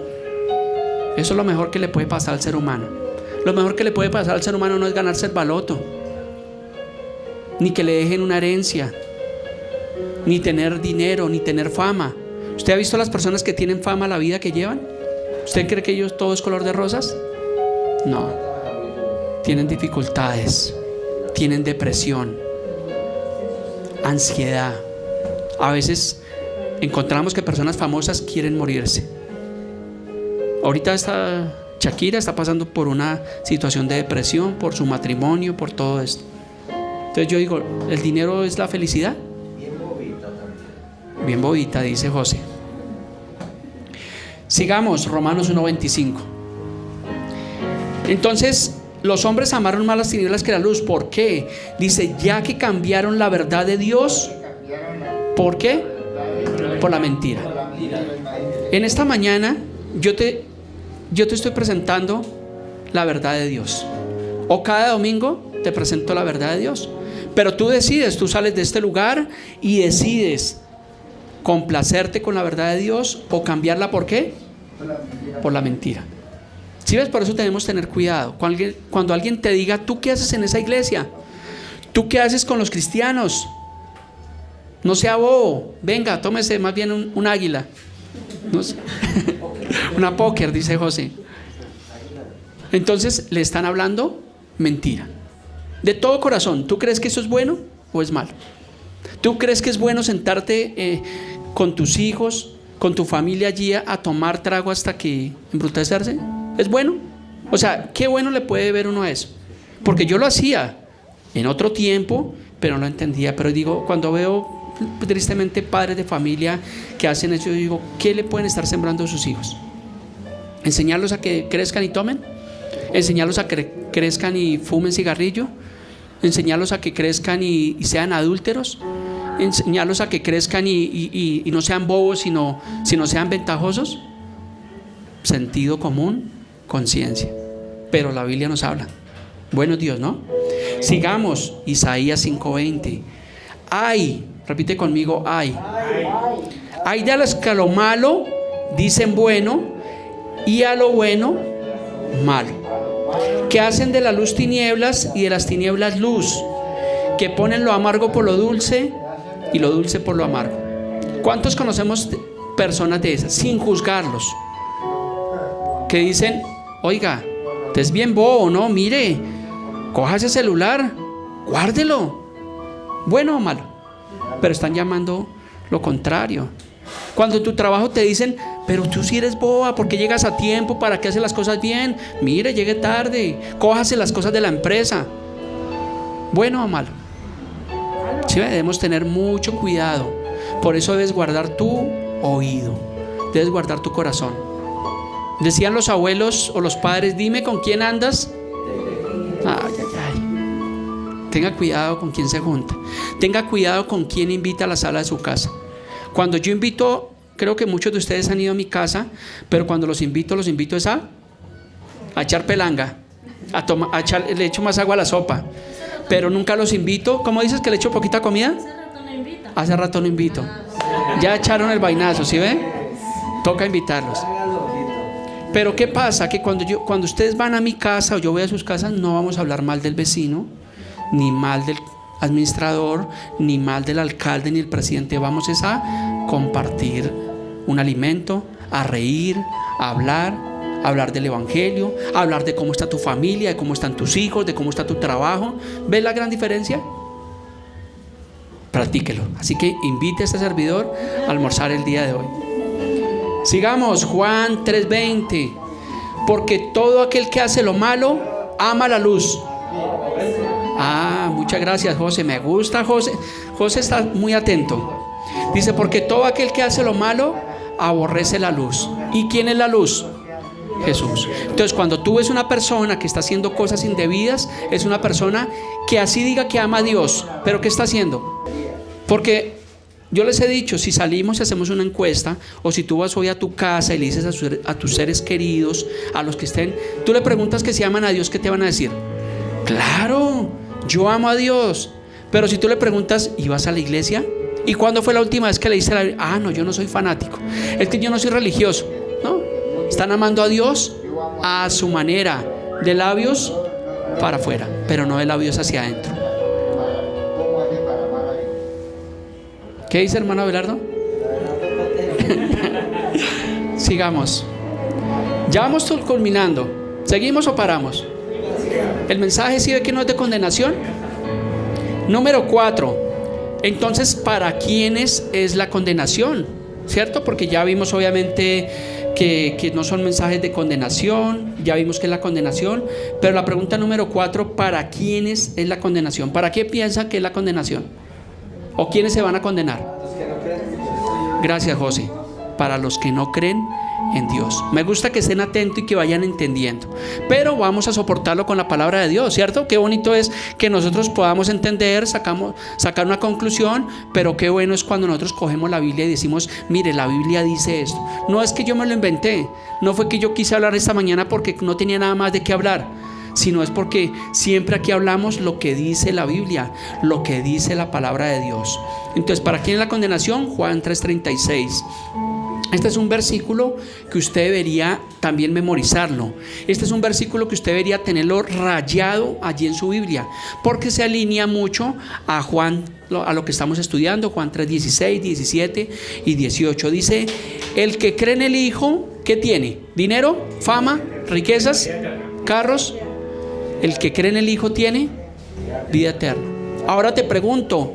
S3: Eso es lo mejor que le puede pasar al ser humano. Lo mejor que le puede pasar al ser humano no es ganarse el baloto, ni que le dejen una herencia, ni tener dinero, ni tener fama. ¿Usted ha visto las personas que tienen fama, la vida que llevan? ¿Usted cree que ellos todo es color de rosas? No. Tienen dificultades, tienen depresión, ansiedad. A veces encontramos que personas famosas quieren morirse. Ahorita esta Shakira está pasando por una situación de depresión, por su matrimonio, por todo esto. Entonces yo digo, ¿el dinero es la felicidad?
S4: Bien bobita también.
S3: Bien bobita, dice José. Sigamos, Romanos 1:25. Entonces, los hombres amaron más las tinieblas que la luz. ¿Por qué? Dice, ya que cambiaron la verdad de Dios. ¿Por qué? Por la mentira. En esta mañana yo te estoy presentando la verdad de Dios. O cada domingo te presento la verdad de Dios. Pero tú decides, tú sales de este lugar y decides complacerte con la verdad de Dios o cambiarla. ¿Por qué? Por la mentira. ¿Sí ves? Por eso tenemos que tener cuidado. Cuando alguien te diga, ¿tú qué haces en esa iglesia? ¿Tú qué haces con los cristianos? No sea bobo, venga, tómese más bien un águila. No sé. Una póker, dice José. Entonces le están hablando mentira. De todo corazón, ¿tú crees que eso es bueno o es malo? ¿Tú crees que es bueno sentarte con tus hijos, con tu familia allí a tomar trago hasta que embrutecerse? ¿Es bueno? O sea, ¿qué bueno le puede ver uno a eso? Porque yo lo hacía en otro tiempo, pero no lo entendía. Pero digo, cuando veo tristemente padres de familia que hacen eso, yo digo, ¿qué le pueden estar sembrando a sus hijos? ¿Enseñarlos a que crezcan y tomen? ¿Enseñarlos a que crezcan y fumen cigarrillo? ¿Enseñarlos a que crezcan y sean adúlteros? ¿Enseñarlos a que crezcan y no sean bobos, sino sean ventajosos? Sentido común, conciencia. Pero la Biblia nos habla. Bueno, Dios, ¿no? Sigamos, Isaías 5:20. Ay, repite conmigo, ay. Ay de los que a lo malo dicen bueno y a lo bueno malo, que hacen de la luz tinieblas y de las tinieblas luz, que ponen lo amargo por lo dulce y lo dulce por lo amargo. ¿Cuántos conocemos personas de esas, sin juzgarlos, que dicen, oiga, usted es bien bobo, ¿no? Mire, coja ese celular, guárdelo, bueno o malo? Pero están llamando lo contrario. Cuando en tu trabajo te dicen, pero tú sí eres boba, ¿por qué llegas a tiempo? ¿Para qué haces las cosas bien? Mire, llegue tarde, cójase las cosas de la empresa. ¿Bueno o malo? Sí, debemos tener mucho cuidado. Por eso debes guardar tu oído, debes guardar tu corazón. Decían los abuelos o los padres, dime con quién andas. Ay, ay, ay. Tenga cuidado con quién se junta. Tenga cuidado con quién invita a la sala de su casa. Cuando yo invito, creo que muchos de ustedes han ido a mi casa, pero cuando los invito es a echar pelanga, le echo más agua a la sopa, pero nunca los invito. ¿Cómo dices que le echo poquita comida? Hace rato no invito. Ya echaron el vainazo, ¿sí ve? Toca invitarlos. Pero ¿qué pasa? Que cuando ustedes van a mi casa o yo voy a sus casas, no vamos a hablar mal del vecino, ni mal del administrador, ni mal del alcalde, ni el presidente. Vamos a compartir un alimento, a reír, a hablar del evangelio, a hablar de cómo está tu familia, de cómo están tus hijos, de cómo está tu trabajo. ¿Ves la gran diferencia? Practíquelo. Así que invite a este servidor a almorzar el día de hoy. Sigamos, Juan 3:20. Porque todo aquel que hace lo malo ama la luz. Muchas gracias, José. Me gusta, José. José está muy atento. Dice, porque todo aquel que hace lo malo aborrece la luz. ¿Y quién es la luz? Jesús. Entonces, cuando tú ves una persona que está haciendo cosas indebidas, es una persona que así diga que ama a Dios, pero ¿qué está haciendo? Porque yo les he dicho, si salimos y hacemos una encuesta, o si tú vas hoy a tu casa y le dices a tus seres queridos, a los que estén, tú le preguntas que si aman a Dios, ¿qué te van a decir? Claro, yo amo a Dios. Pero si tú le preguntas, ¿y vas a la iglesia? ¿Y cuándo fue la última vez que leíste la Biblia? No, yo no soy fanático, es que yo no soy religioso. No, están amando a Dios a su manera, de labios para afuera, pero no de labios hacia adentro. ¿Qué dice, hermano Abelardo? Sigamos. Ya vamos culminando. ¿Seguimos o paramos? El mensaje sí ve que no es de condenación. Número 4. Entonces, ¿para quiénes es la condenación? ¿Cierto? Porque ya vimos obviamente que no son mensajes de condenación. Ya vimos que es la condenación. Pero la pregunta número 4, ¿para quiénes es la condenación? ¿Para qué piensa que es la condenación? ¿O quiénes se van a condenar? Gracias, José. Para los que no creen en Dios. Me gusta que estén atentos y que vayan entendiendo. Pero vamos a soportarlo con la palabra de Dios, ¿cierto? Qué bonito es que nosotros podamos entender, sacar una conclusión, pero qué bueno es cuando nosotros cogemos la Biblia y decimos, mire, la Biblia dice esto. No es que yo me lo inventé, no fue que yo quise hablar esta mañana porque no tenía nada más de qué hablar, sino es porque siempre aquí hablamos lo que dice la Biblia, lo que dice la palabra de Dios. Entonces, ¿para quién es la condenación? Juan 3:36. Este es un versículo que usted debería también memorizarlo. Este es un versículo que usted debería tenerlo rayado allí en su Biblia, porque se alinea mucho a Juan, a lo que estamos estudiando, Juan 3:16, 17 y 18. Dice, el que cree en el Hijo, ¿qué tiene? ¿Dinero? ¿Fama? ¿Riquezas? ¿Carros? El que cree en el Hijo tiene vida eterna. Ahora te pregunto,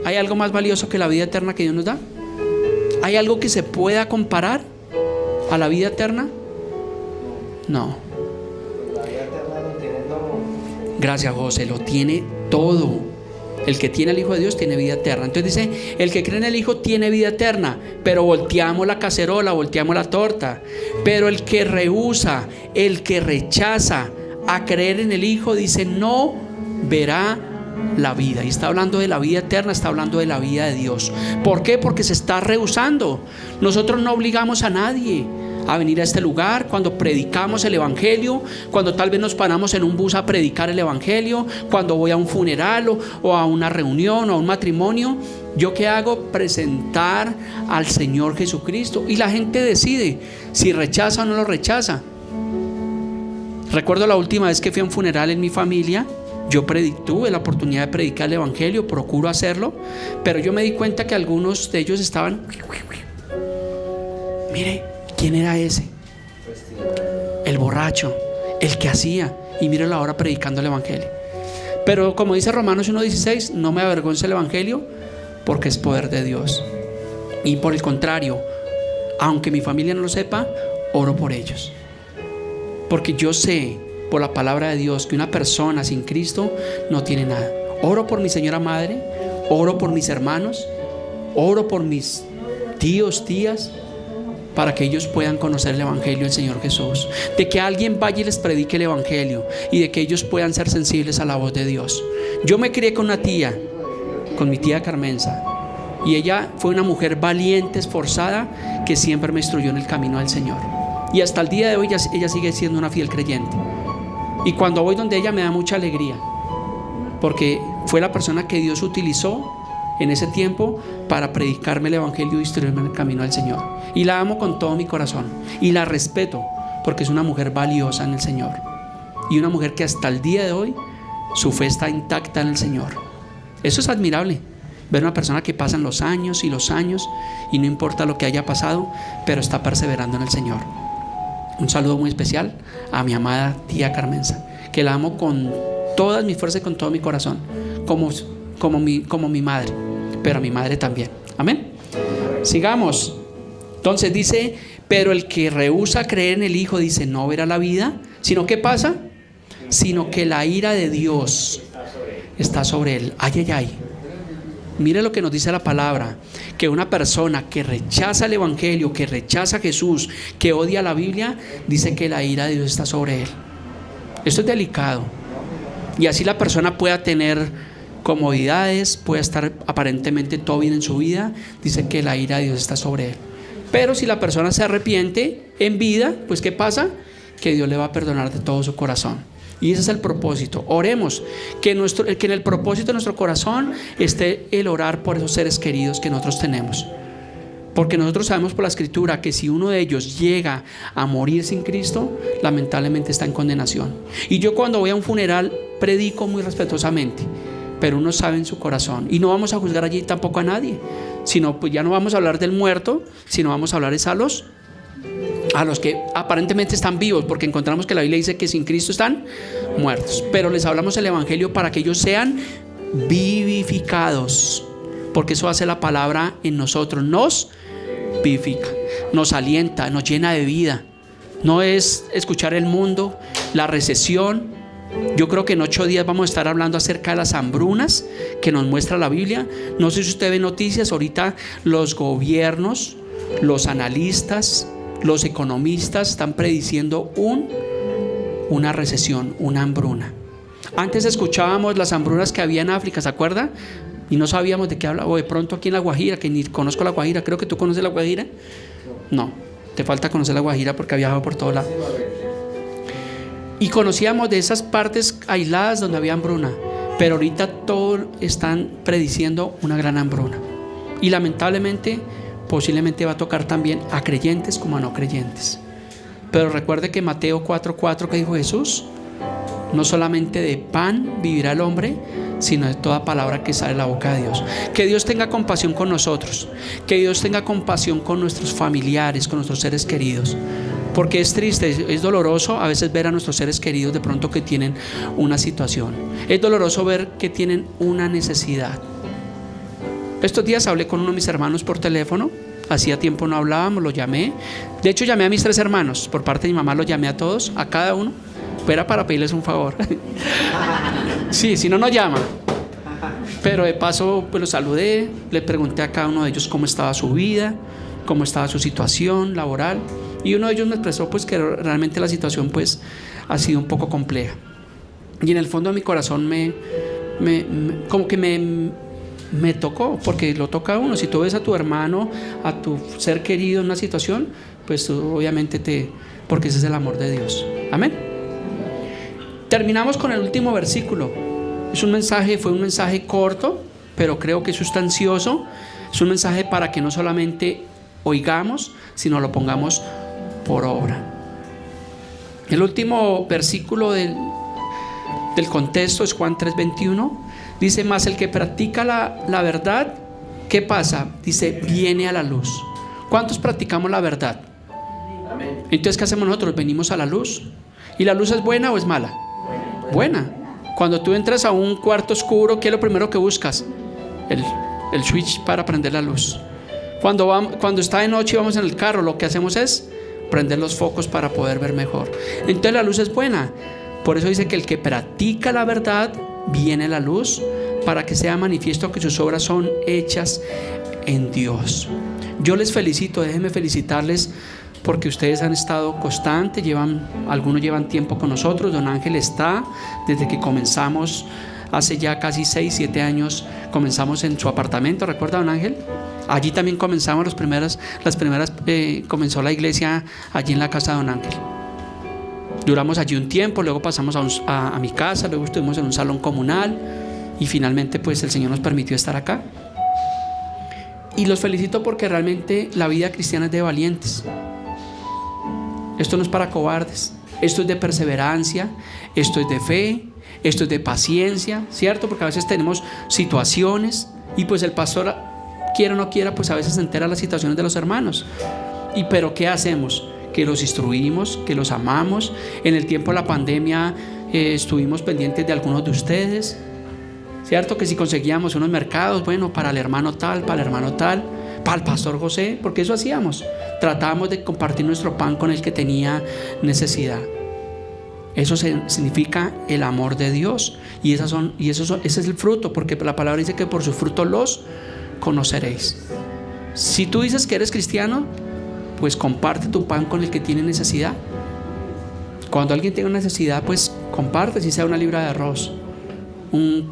S3: ¿hay algo más valioso que la vida eterna que Dios nos da? ¿Hay algo que se pueda comparar a la vida eterna? No. Gracias, José, lo tiene todo. El que tiene al Hijo de Dios tiene vida eterna. Entonces dice, el que cree en el Hijo tiene vida eterna. Pero volteamos la cacerola, volteamos la torta. Pero el que rehúsa, el que rechaza a creer en el Hijo, dice, no verá la vida. Y está hablando de la vida eterna, está hablando de la vida de Dios. ¿Por qué? Porque se está rehusando. Nosotros no obligamos a nadie a venir a este lugar. Cuando predicamos el evangelio, cuando tal vez nos paramos en un bus a predicar el evangelio, cuando voy a un funeral o a una reunión o a un matrimonio, ¿yo qué hago? Presentar al Señor Jesucristo, y la gente decide si rechaza o no lo rechaza. Recuerdo la última vez que fui a un funeral en mi familia. Yo tuve la oportunidad de predicar el evangelio, procuro hacerlo, pero yo me di cuenta que algunos de ellos estaban, mire, ¿quién era ese? El borracho, el que hacía, y míralo ahora predicando el evangelio. Pero como dice Romanos 1:16, no me avergüenza el evangelio, porque es poder de Dios. Y por el contrario, aunque mi familia no lo sepa, oro por ellos, porque yo sé por la palabra de Dios que una persona sin Cristo no tiene nada. Oro por mi señora madre, oro por mis hermanos, oro por mis tíos, tías, para que ellos puedan conocer el evangelio del Señor Jesús, de que alguien vaya y les predique el evangelio, y de que ellos puedan ser sensibles a la voz de Dios. Yo me crié con una tía, con mi tía Carmenza, y ella fue una mujer valiente, esforzada, que siempre me instruyó en el camino del Señor, y hasta el día de hoy ella sigue siendo una fiel creyente. Y cuando voy donde ella me da mucha alegría, porque fue la persona que Dios utilizó en ese tiempo para predicarme el evangelio y instruirme en el camino del Señor. Y la amo con todo mi corazón y la respeto, porque es una mujer valiosa en el Señor, y una mujer que hasta el día de hoy su fe está intacta en el Señor. Eso es admirable, ver una persona que pasan los años y no importa lo que haya pasado, pero está perseverando en el Señor. Un saludo muy especial a mi amada tía Carmenza, que la amo con todas mis fuerzas y con todo mi corazón, como mi madre, pero a mi madre también. Amén. Sigamos. Entonces dice, pero el que rehúsa creer en el Hijo, dice, no verá la vida, sino ¿qué pasa? Sino que la ira de Dios está sobre él. Ay, ay, ay. Mire lo que nos dice la palabra, que una persona que rechaza el evangelio, que rechaza a Jesús, que odia la Biblia, dice que la ira de Dios está sobre él. Esto es delicado. Y así la persona pueda tener comodidades, pueda estar aparentemente todo bien en su vida, dice que la ira de Dios está sobre él. Pero si la persona se arrepiente en vida, pues ¿qué pasa? Que Dios le va a perdonar de todo su corazón. Y ese es el propósito. Oremos que en el propósito de nuestro corazón esté el orar por esos seres queridos que nosotros tenemos. Porque nosotros sabemos por la Escritura que si uno de ellos llega a morir sin Cristo, lamentablemente está en condenación. Y yo cuando voy a un funeral predico muy respetuosamente, pero uno sabe en su corazón. Y no vamos a juzgar allí tampoco a nadie, sino pues ya no vamos a hablar del muerto, sino vamos a hablar es a los que aparentemente están vivos, porque encontramos que la Biblia dice que sin Cristo están muertos, pero les hablamos el evangelio para que ellos sean vivificados, porque eso hace la palabra en nosotros, nos vivifica, nos alienta, nos llena de vida. No es escuchar el mundo, la recesión. Yo creo que en 8 días vamos a estar hablando acerca de las hambrunas que nos muestra la Biblia. No sé si usted ve noticias, ahorita los gobiernos, los analistas, los economistas están prediciendo una recesión, una hambruna. Antes escuchábamos las hambrunas que había en África, ¿se acuerda? Y no sabíamos de qué hablaba. O de pronto aquí en La Guajira, que ni conozco La Guajira. Creo que tú conoces La Guajira. No, te falta conocer La Guajira porque ha viajado por todo lado. Y conocíamos de esas partes aisladas donde había hambruna. Pero ahorita todos están prediciendo una gran hambruna. Y lamentablemente, posiblemente va a tocar también a creyentes como a no creyentes. Pero recuerde que Mateo 4:4, que dijo Jesús: no solamente de pan vivirá el hombre, sino de toda palabra que sale de la boca de Dios. Que Dios tenga compasión con nosotros, que Dios tenga compasión con nuestros familiares, con nuestros seres queridos, porque es triste, es doloroso a veces ver a nuestros seres queridos de pronto que tienen una situación. Es doloroso ver que tienen una necesidad. Estos días hablé con uno de mis hermanos por teléfono. Hacía tiempo no hablábamos, lo llamé. De hecho llamé a mis 3 hermanos, por parte de mi mamá los llamé a todos, a cada uno. Era para pedirles un favor. Sí, si no, no llama. Pero de paso pues los saludé, le pregunté a cada uno de ellos cómo estaba su vida, cómo estaba su situación laboral. Y uno de ellos me expresó pues que realmente la situación pues ha sido un poco compleja. Y en el fondo de mi corazón como que me tocó, porque lo toca a uno. Si tú ves a tu hermano, a tu ser querido en una situación, pues tú obviamente porque ese es el amor de Dios. Amén. Terminamos con el último versículo. Fue un mensaje corto, pero creo que sustancioso. Es un mensaje para que no solamente oigamos, sino lo pongamos por obra. El último versículo del contexto es Juan 3:21. Dice: mas el que practica la verdad, ¿qué pasa? Dice: viene a la luz. ¿Cuántos practicamos la verdad? Amén. Entonces, ¿qué hacemos nosotros? Venimos a la luz. ¿Y la luz es buena o es mala? Buena. Cuando tú entras a un cuarto oscuro, ¿qué es lo primero que buscas? El switch para prender la luz. Cuando está de noche y vamos en el carro, lo que hacemos es prender los focos para poder ver mejor. Entonces la luz es buena. Por eso dice que el que practica la verdad, viene la luz, para que sea manifiesto que sus obras son hechas en Dios. Yo les felicito, déjenme felicitarles, porque ustedes han estado constantes, algunos llevan tiempo con nosotros. Don Ángel está desde que comenzamos, hace ya casi 6-7 años, comenzamos en su apartamento. ¿Recuerda, don Ángel? Allí también comenzamos comenzó la iglesia allí en la casa de don Ángel. Duramos allí un tiempo, luego pasamos a mi casa, luego estuvimos en un salón comunal y finalmente pues el Señor nos permitió estar acá. Y los felicito porque realmente la vida cristiana es de valientes. Esto no es para cobardes, esto es de perseverancia, esto es de fe, esto es de paciencia, ¿cierto? Porque a veces tenemos situaciones y pues el pastor, quiera o no quiera, pues a veces se entera las situaciones de los hermanos. Pero ¿qué hacemos? Que los instruimos, que los amamos. En el tiempo de la pandemia estuvimos pendientes de algunos de ustedes, ¿cierto? Que si conseguíamos unos mercados, bueno, para el hermano tal, para el hermano tal, para el pastor José, porque eso hacíamos. Tratábamos de compartir nuestro pan con el que tenía necesidad. Eso significa el amor de Dios. Y ese es el fruto, porque la palabra dice que por su fruto los conoceréis. Si tú dices que eres cristiano, pues comparte tu pan con el que tiene necesidad. Cuando alguien tenga necesidad, pues comparte, si sea una libra de arroz, un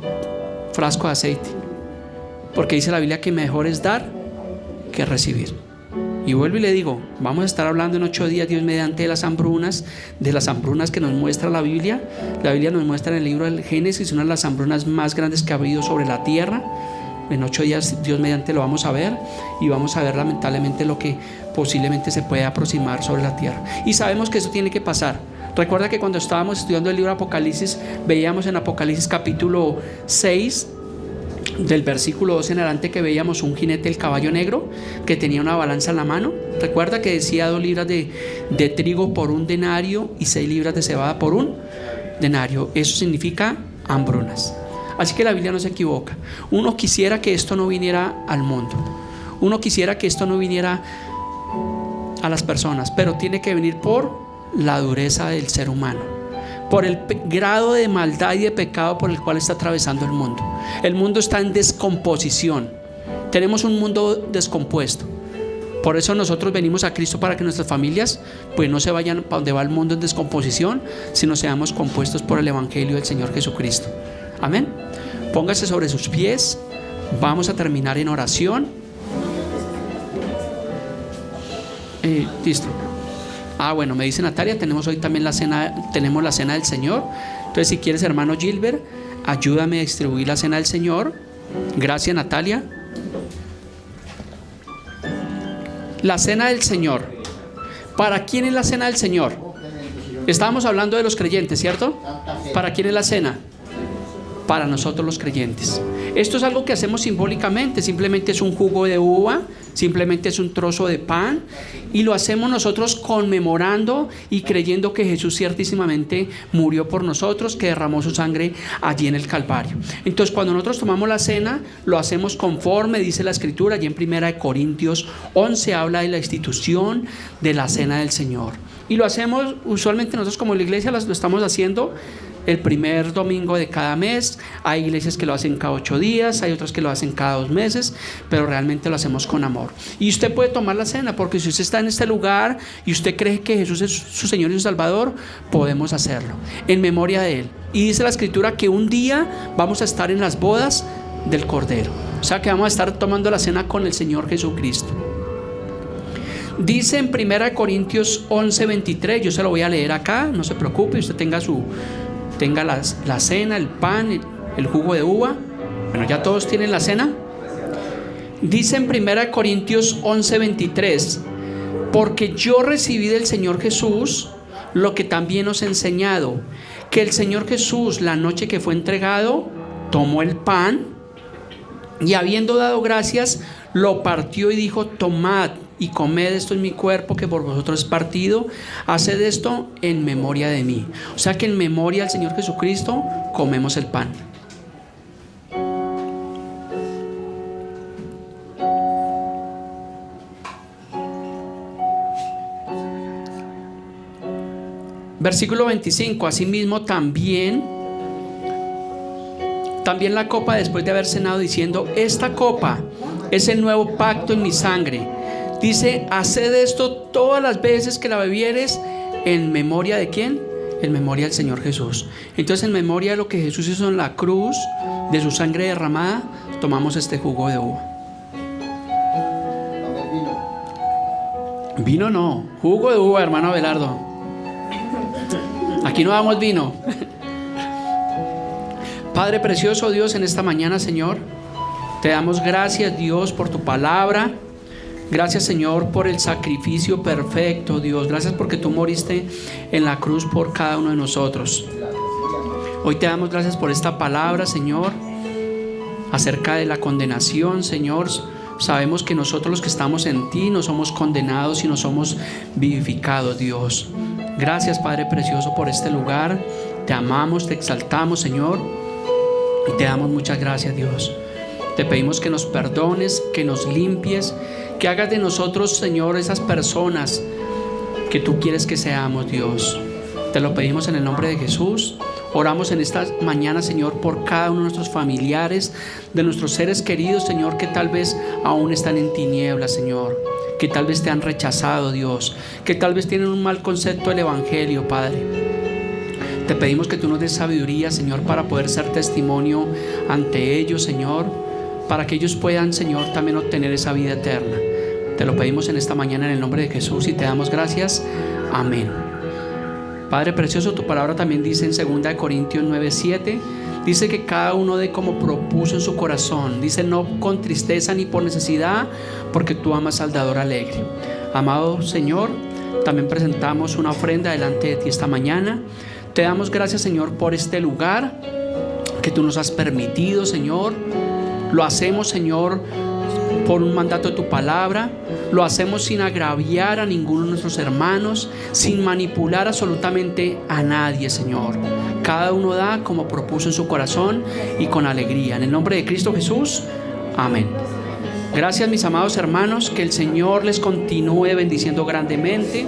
S3: frasco de aceite, porque dice la Biblia que mejor es dar que recibir. Y vuelvo y le digo, vamos a estar hablando en 8 días, Dios mediante, de las hambrunas que nos muestra la Biblia. La Biblia nos muestra en el libro del Génesis una de las hambrunas más grandes que ha habido sobre la tierra. En 8 días, Dios mediante, lo vamos a ver, y vamos a ver lamentablemente lo que posiblemente se puede aproximar sobre la tierra. Y sabemos que eso tiene que pasar. Recuerda que cuando estábamos estudiando el libro de Apocalipsis, veíamos en Apocalipsis capítulo 6, del versículo 12 en adelante, que veíamos un jinete del caballo negro que tenía una balanza en la mano. Recuerda que decía 2 libras de trigo por 1 denario y 6 libras de cebada por 1 denario. Eso significa hambrunas. Así que la Biblia no se equivoca. Uno quisiera que esto no viniera al mundo. Uno quisiera que esto no viniera a las personas, pero tiene que venir por la dureza del ser humano, por el grado de maldad y de pecado por el cual está atravesando el mundo. El mundo está en descomposición. Tenemos un mundo descompuesto. Por eso nosotros venimos a Cristo, para que nuestras familias pues no se vayan para donde va el mundo en descomposición, sino seamos compuestos por el Evangelio del Señor Jesucristo. Amén. Póngase sobre sus pies. Vamos a terminar en oración. Listo. Bueno, me dice Natalia, tenemos hoy también la cena del Señor. Entonces, si quieres, hermano Gilbert, ayúdame a distribuir la cena del Señor. Gracias, Natalia. La cena del Señor. ¿Para quién es la cena del Señor? Estábamos hablando de los creyentes, ¿cierto? ¿Para quién es la cena? Para nosotros los creyentes. Esto es algo que hacemos simbólicamente. Simplemente es un jugo de uva, simplemente es un trozo de pan, y lo hacemos nosotros conmemorando y creyendo que Jesús ciertísimamente murió por nosotros, que derramó su sangre allí en el Calvario. Entonces, cuando nosotros tomamos la cena, lo hacemos conforme dice la Escritura. Allí en 1 Corintios 11 habla de la institución de la cena del Señor, y lo hacemos usualmente nosotros como la iglesia lo estamos haciendo el primer domingo de cada mes. Hay iglesias que lo hacen cada 8 días, hay otras que lo hacen cada 2 meses, pero realmente lo hacemos con amor. Y usted puede tomar la cena, porque si usted está en este lugar y usted cree que Jesús es su Señor y su Salvador, podemos hacerlo en memoria de Él. Y dice la Escritura que un día vamos a estar en las bodas del Cordero, o sea que vamos a estar tomando la cena con el Señor Jesucristo. Dice en 1 Corintios 11:23, yo se lo voy a leer acá, no se preocupe, usted tenga la cena, el pan, el jugo de uva. Bueno, ya todos tienen la cena. Dice en 1 Corintios 11:23: porque yo recibí del Señor Jesús lo que también os he enseñado, que el Señor Jesús, la noche que fue entregado, tomó el pan y, habiendo dado gracias, lo partió y dijo: tomad y comed, esto es mi cuerpo que por vosotros es partido, haced esto en memoria de mí. O sea que en memoria del Señor Jesucristo comemos el pan. Versículo 25: asimismo también la copa, después de haber cenado, diciendo: esta copa es el nuevo pacto en mi sangre. Dice: haced esto todas las veces que la bebieres, ¿en memoria de quién? En memoria del Señor Jesús. Entonces, en memoria de lo que Jesús hizo en la cruz, de su sangre derramada, tomamos este jugo de uva. Vino no, jugo de uva, hermano Abelardo. Aquí no damos vino. Padre precioso, Dios, en esta mañana, Señor, te damos gracias, Dios, por tu palabra. Gracias, Señor, por el sacrificio perfecto, Dios. Gracias porque tú moriste en la cruz por cada uno de nosotros. Hoy te damos gracias por esta palabra, Señor, acerca de la condenación, Señor. Sabemos que nosotros, los que estamos en ti, no somos condenados, sino somos vivificados, Dios. Gracias, Padre precioso, por este lugar. Te amamos, te exaltamos, Señor, y te damos muchas gracias, Dios. Te pedimos que nos perdones, que nos limpies, que hagas de nosotros, Señor, esas personas que tú quieres que seamos, Dios. Te lo pedimos en el nombre de Jesús. Oramos en esta mañana, Señor, por cada uno de nuestros familiares, de nuestros seres queridos, Señor, que tal vez aún están en tinieblas, Señor, que tal vez te han rechazado, Dios, que tal vez tienen un mal concepto del Evangelio, Padre. Te pedimos que tú nos des sabiduría, Señor, para poder ser testimonio ante ellos, Señor, para que ellos puedan, Señor, también obtener esa vida eterna. Te lo pedimos en esta mañana en el nombre de Jesús y te damos gracias. Amén. Padre precioso, tu palabra también dice en 2 Corintios 9:7, dice que cada uno dé como propuso en su corazón. Dice: no con tristeza ni por necesidad, porque tú amas al dador alegre. Amado Señor, también presentamos una ofrenda delante de ti esta mañana. Te damos gracias, Señor, por este lugar que tú nos has permitido, Señor. Lo hacemos, Señor, por un mandato de tu palabra. Lo hacemos sin agraviar a ninguno de nuestros hermanos, sin manipular absolutamente a nadie, Señor. Cada uno da como propuso en su corazón y con alegría. En el nombre de Cristo Jesús, amén. Gracias, mis amados hermanos, que el Señor les continúe bendiciendo grandemente.